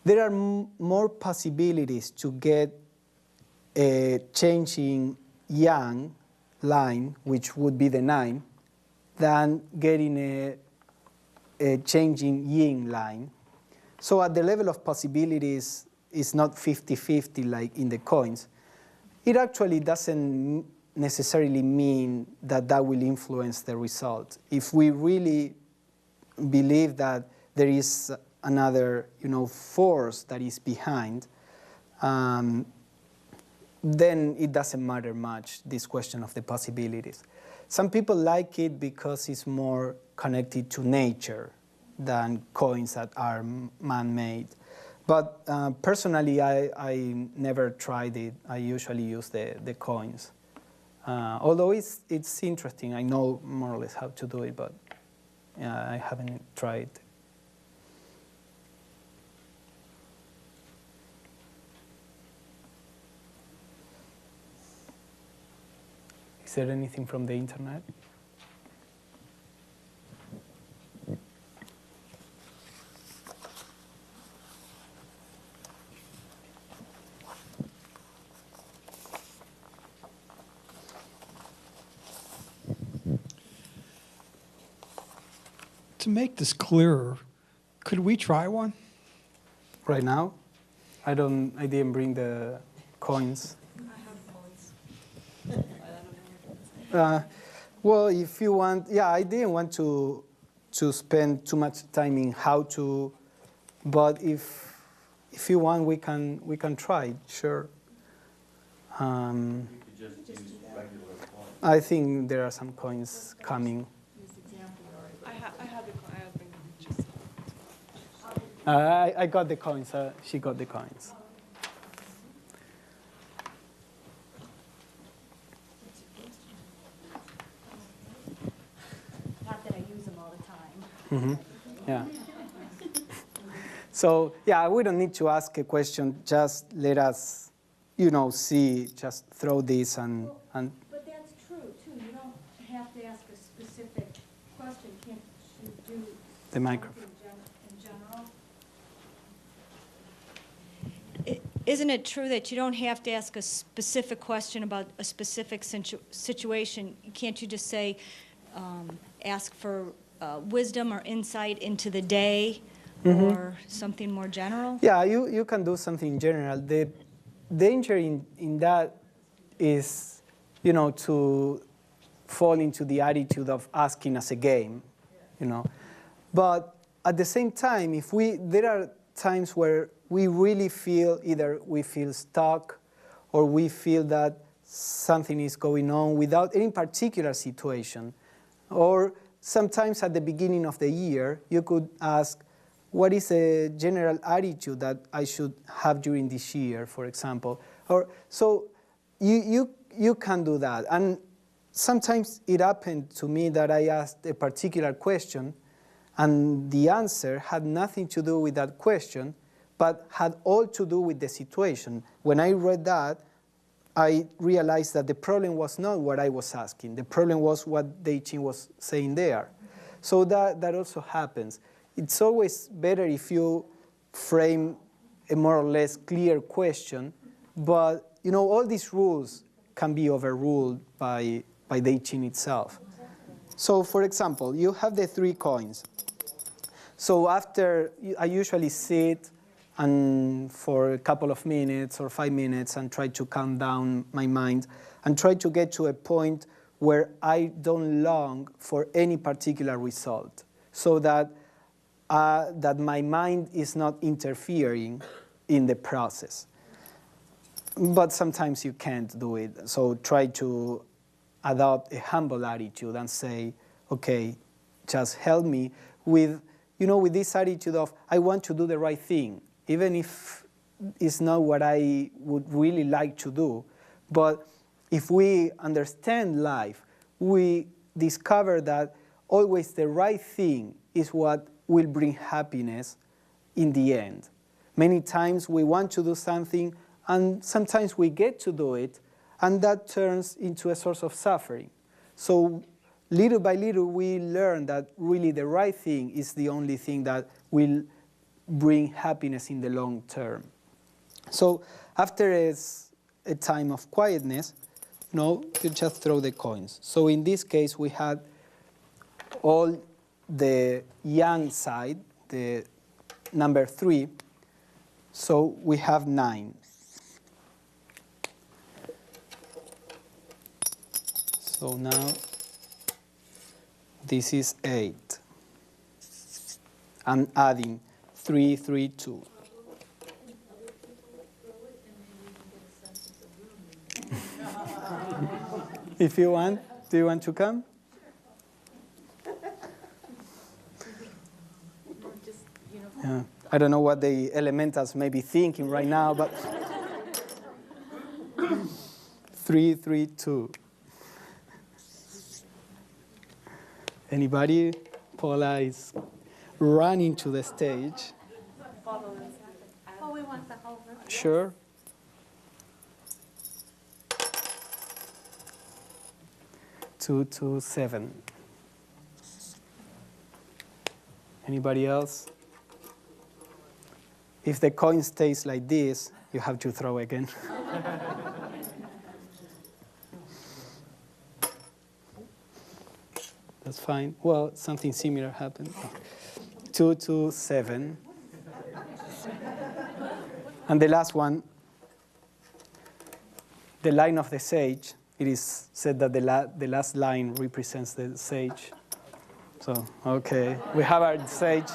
there are more possibilities to get a changing yang line, which would be the 9, than getting a changing yin line. So at the level of possibilities, it's not 50-50 like in the coins. It actually doesn't necessarily mean that that will influence the result. If we really believe that there is another, force that is behind, then it doesn't matter much, this question of the possibilities. Some people like it because it's more connected to nature than coins that are man-made. But personally, I never tried it. I usually use the coins. Although it's interesting. I know more or less how to do it, but I haven't tried. Is there anything from the internet? To make this clearer, could we try one? Right now? I didn't bring the coins. Well, if you want, I didn't want to spend too much time in how to, but if you want, we can try, sure. I think there are some coins coming. I have the coin. I think just. I got the coins. She got the coins. Not that I use them all the time. Mm-hmm. Yeah. So, we don't need to ask a question. Just let us, see, just throw this and. But that's true, too. You don't have to ask a specific question. Can't you do The microphone. in general? Isn't it true that you don't have to ask a specific question about a specific situation? Can't you just say, ask for wisdom or insight into the day, or something more general? Yeah, you can do something general. The danger in that is, to fall into the attitude of asking as a game, But at the same time, there are times where we really feel either we feel stuck or we feel that something is going on without any particular situation. Or sometimes at the beginning of the year, you could ask, what is a general attitude that I should have during this year, for example? So you can do that. And sometimes it happened to me that I asked a particular question, and the answer had nothing to do with that question, but had all to do with the situation. When I read that, I realized that the problem was not what I was asking. The problem was what the Ching was saying there. So that also happens. It's always better if you frame a more or less clear question, but all these rules can be overruled by the Ching itself. So for example, you have the 3 coins. So after, I usually sit and for a couple of minutes or 5 minutes and try to calm down my mind and try to get to a point where I don't long for any particular result, so that my mind is not interfering in the process. But sometimes you can't do it, so try to adopt a humble attitude and say, okay, just help me with, with this attitude of, I want to do the right thing, even if it's not what I would really like to do. But if we understand life, we discover that always the right thing is what will bring happiness in the end. Many times we want to do something, and sometimes we get to do it, and that turns into a source of suffering. So little by little, we learn that really the right thing is the only thing that will bring happiness in the long term. So after a time of quietness, you just throw the coins. So in this case, we had all the yang side, the number 3. So we have 9. So now this is 8. I'm adding 3, 3, 2. If you want, do you want to come? Yeah. I don't know what the elementals may be thinking right now, but 3, 3, 2. Anybody? Paula is running to the stage. Oh, we want the whole group. Sure. Two, 2, 7. Anybody else? If the coin stays like this, you have to throw again. That's fine. Well, something similar happened. 2, 2, 7. And the last one, the line of the sage. It is said that the last line represents the sage. So, okay, we have our sage.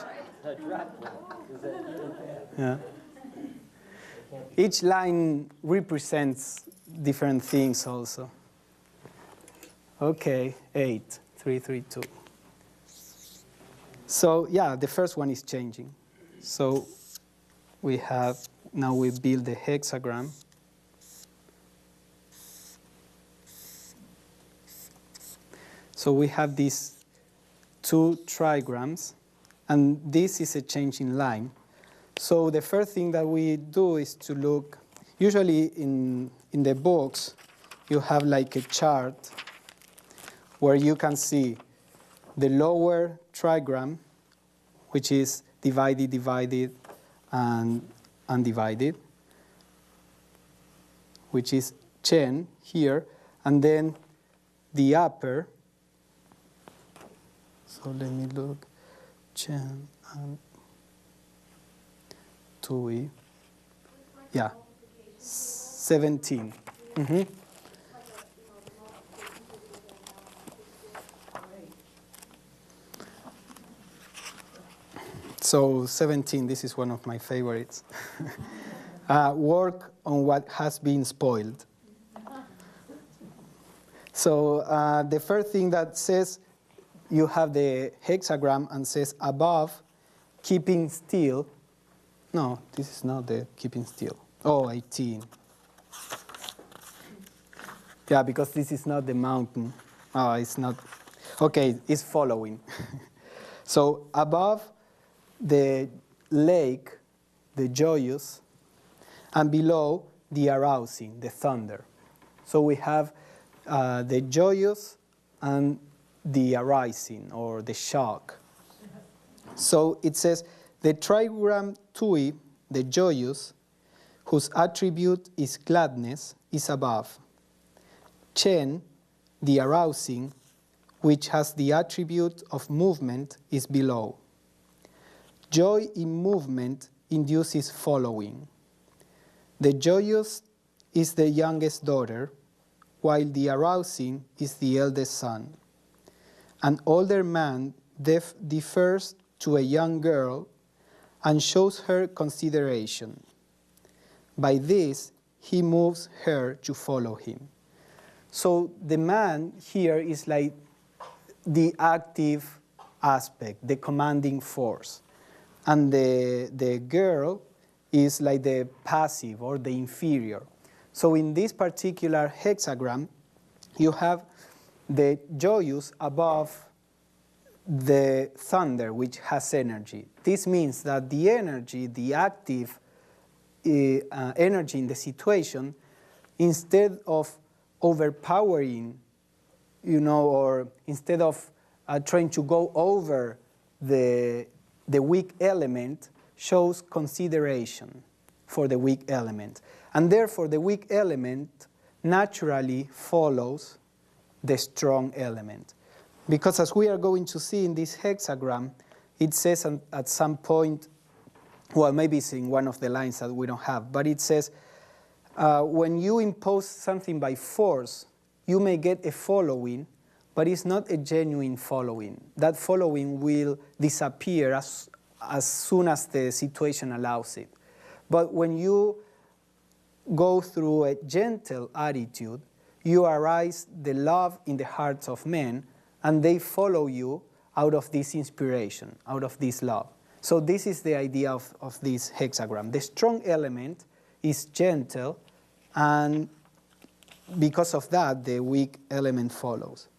Yeah. Each line represents different things also. Okay, 8, 3, 3, 2. So, yeah, the first one is changing. So now we build the hexagram. So we have these 2 trigrams, and this is a changing line. So the first thing that we do is to look, usually in the books, you have like a chart where you can see the lower trigram, which is divided, divided, and undivided, which is Ching here, and then the upper. So let me look, Ching and 2e. Yeah, 17. Mm-hmm. So 17, this is one of my favorites. Work on what has been spoiled. So the first thing that says, you have the hexagram and says above, keeping still. No, this is not the keeping still. Oh, 18. Yeah, because this is not the mountain. Oh, it's not. Okay, it's following. So above the lake, the joyous, and below the arousing, the thunder. So we have the joyous and the arising, or the shock. So it says, the trigram 2e, the joyous, whose attribute is gladness, is above. Ching, the arousing, which has the attribute of movement, is below. Joy in movement induces following. The joyous is the youngest daughter, while the arousing is the eldest son. An older man defers to a young girl and shows her consideration. By this, he moves her to follow him. So the man here is like the active aspect, the commanding force. And the girl is like the passive or the inferior. So in this particular hexagram, you have the joyous above the thunder, which has energy. This means that the energy, the active energy in the situation, instead of overpowering, or instead of trying to go over the weak element, shows consideration for the weak element. And therefore, the weak element naturally follows the strong element. Because as we are going to see in this hexagram, it says at some point, well, maybe it's in one of the lines that we don't have, but it says, when you impose something by force, you may get a following, but it's not a genuine following. That following will disappear as soon as the situation allows it. But when you go through a gentle attitude, you arouse the love in the hearts of men, and they follow you out of this inspiration, out of this love. So this is the idea of this hexagram. The strong element is gentle, and because of that, the weak element follows.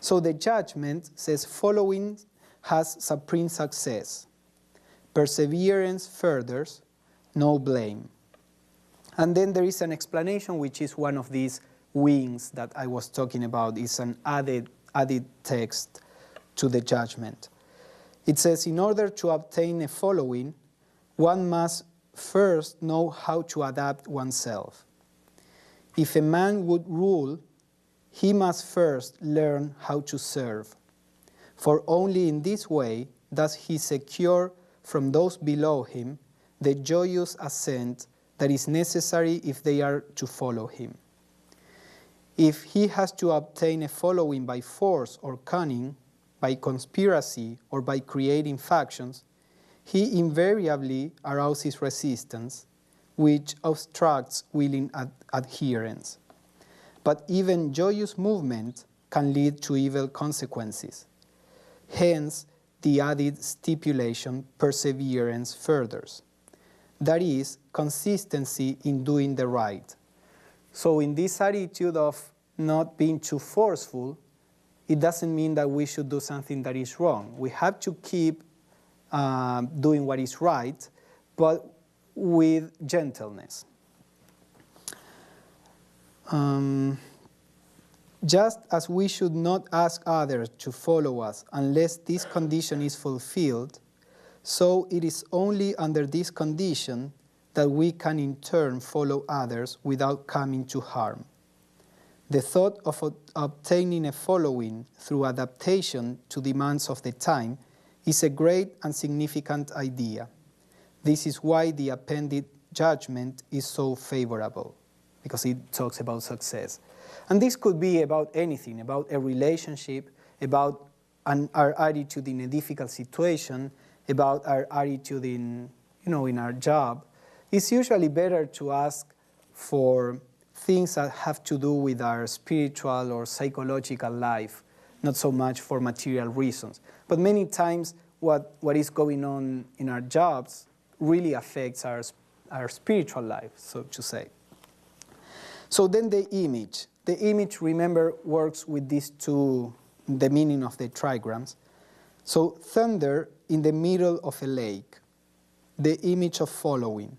So the judgment says following has supreme success. Perseverance furthers, no blame. And then there is an explanation, which is one of these wings that I was talking about. It's an added text to the judgment. It says, in order to obtain a following, one must first know how to adapt oneself. If a man would rule, he must first learn how to serve. For only in this way does he secure from those below him the joyous ascent that is necessary if they are to follow him. If he has to obtain a following by force or cunning, by conspiracy or by creating factions, he invariably arouses resistance, which obstructs willing adherence. But even joyous movement can lead to evil consequences. Hence, the added stipulation, perseverance furthers. That is, consistency in doing the right. So in this attitude of not being too forceful, it doesn't mean that we should do something that is wrong. We have to keep doing what is right, but with gentleness. Just as we should not ask others to follow us unless this condition is fulfilled, so it is only under this condition that we can in turn follow others without coming to harm. The thought of obtaining a following through adaptation to demands of the time is a great and significant idea. This is why the appended judgment is so favorable, because it talks about success. And this could be about anything, about a relationship, about our attitude in a difficult situation, about our attitude in our job. It's usually better to ask for things that have to do with our spiritual or psychological life, not so much for material reasons. But many times what is going on in our jobs really affects our spiritual life, so to say. So then the image. The image, remember, works with these two, the meaning of the trigrams. So thunder in the middle of a lake, the image of following.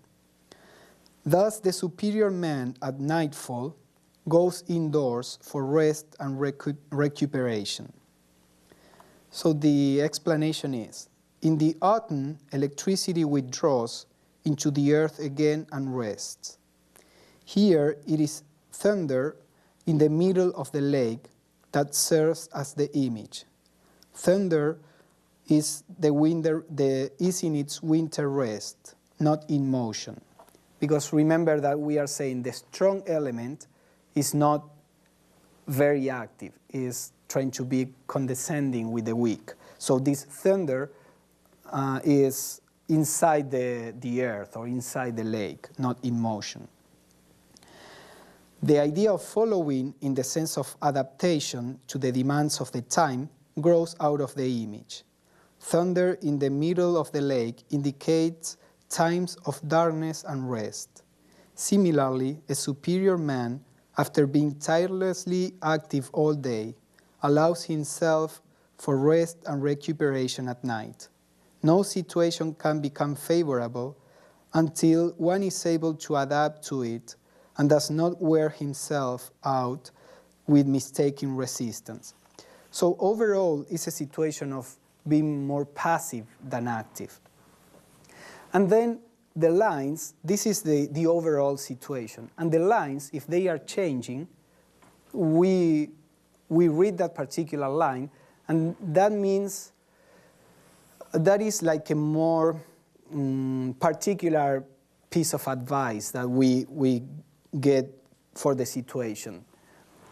Thus the superior man at nightfall goes indoors for rest and recuperation. So the explanation is, in the autumn, electricity withdraws into the earth again and rests. Here it is thunder in the middle of the lake that serves as the image. Thunder is in its winter rest, not in motion. Because remember that we are saying the strong element is not very active, is trying to be condescending with the weak. So this thunder is inside the earth or inside the lake, not in motion. The idea of following in the sense of adaptation to the demands of the time grows out of the image. Thunder in the middle of the lake indicates times of darkness and rest. Similarly, a superior man, after being tirelessly active all day, allows himself for rest and recuperation at night. No situation can become favorable until one is able to adapt to it and does not wear himself out with mistaken resistance. So overall, it's a situation of being more passive than active. And then the lines, this is the overall situation. And the lines, if they are changing, we read that particular line, and that means that is like a more particular piece of advice that we get for the situation.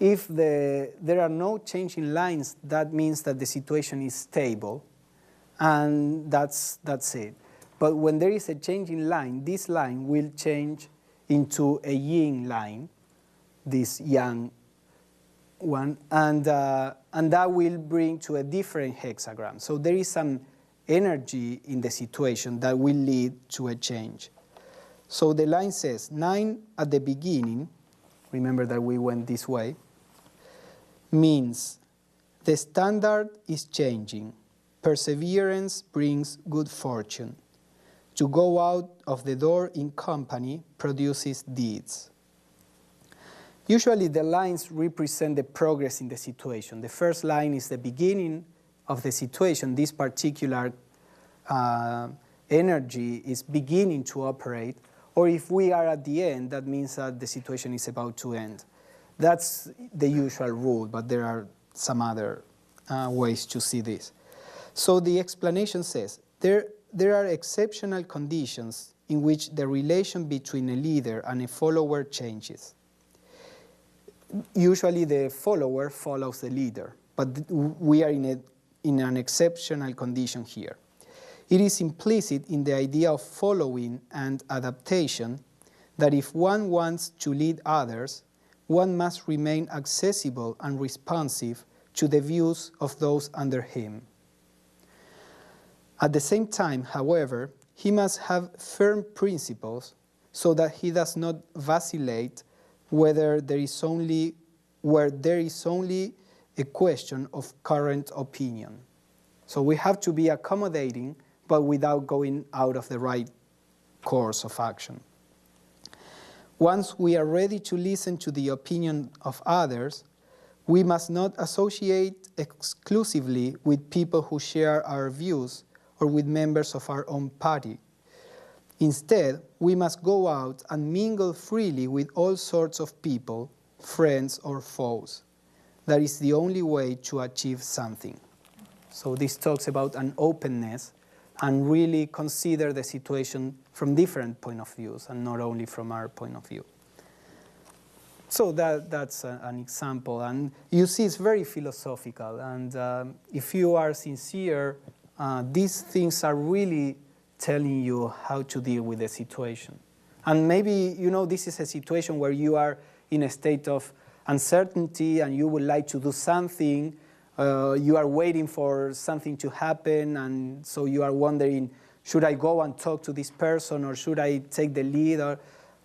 If there are no changing lines, that means that the situation is stable, and that's it. But when there is a changing line, this line will change into a yin line, this yang one, and that will bring to a different hexagram. So there is some energy in the situation that will lead to a change. So the line says 9 at the beginning, remember that we went this way, means the standard is changing. Perseverance brings good fortune. To go out of the door in company produces deeds. Usually the lines represent the progress in the situation. The first line is the beginning of the situation. This particular energy is beginning to operate. Or if we are at the end, that means that the situation is about to end. That's the usual rule, but there are some other ways to see this. So the explanation says, there are exceptional conditions in which the relation between a leader and a follower changes. Usually the follower follows the leader, but we are in an exceptional condition here. It is implicit in the idea of following and adaptation that if one wants to lead others, one must remain accessible and responsive to the views of those under him. At the same time, however, he must have firm principles so that he does not vacillate where there is only a question of current opinion. So we have to be accommodating, but without going out of the right course of action. Once we are ready to listen to the opinion of others, we must not associate exclusively with people who share our views or with members of our own party. Instead, we must go out and mingle freely with all sorts of people, friends or foes. That is the only way to achieve something. So this talks about an openness and really consider the situation from different point of views and not only from our point of view. So that's an example. And you see it's very philosophical. And if you are sincere, these things are really telling you how to deal with the situation. And maybe, this is a situation where you are in a state of uncertainty and you would like to do something. You are waiting for something to happen, and so you are wondering, should I go and talk to this person or should I take the lead?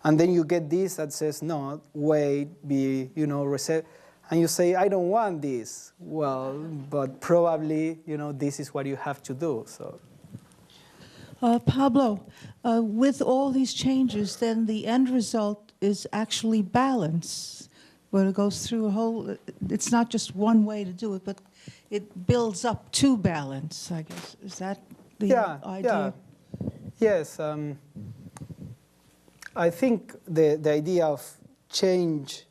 And then you get this that says, no, wait, be, reserve. And you say, I don't want this. Well, but probably, this is what you have to do. So, Pablo, with all these changes, then the end result is actually balance. When it goes through a whole, it's not just one way to do it, but it builds up to balance, I guess. Is that the idea? Yeah. Yes. I think the idea of change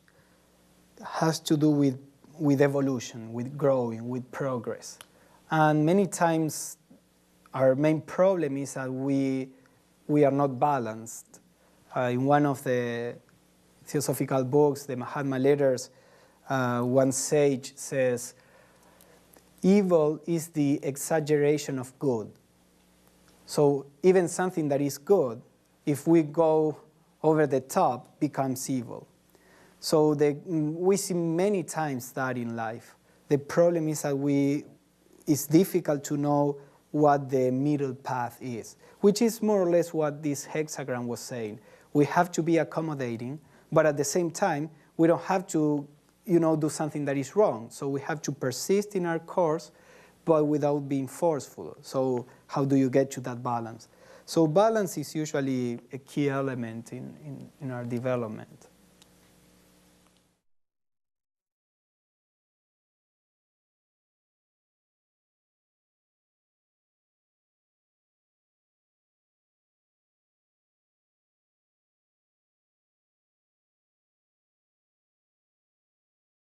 has to do with evolution, with growing, with progress. And many times our main problem is that we are not balanced. In one of the Theosophical books, the Mahatma Letters, one sage says, evil is the exaggeration of good. So even something that is good, if we go over the top, becomes evil. So we see many times that in life. The problem is that it's difficult to know what the middle path is, which is more or less what this hexagram was saying. We have to be accommodating, but at the same time, we don't have to, do something that is wrong. So we have to persist in our course, but without being forceful. So how do you get to that balance? So balance is usually a key element in our development.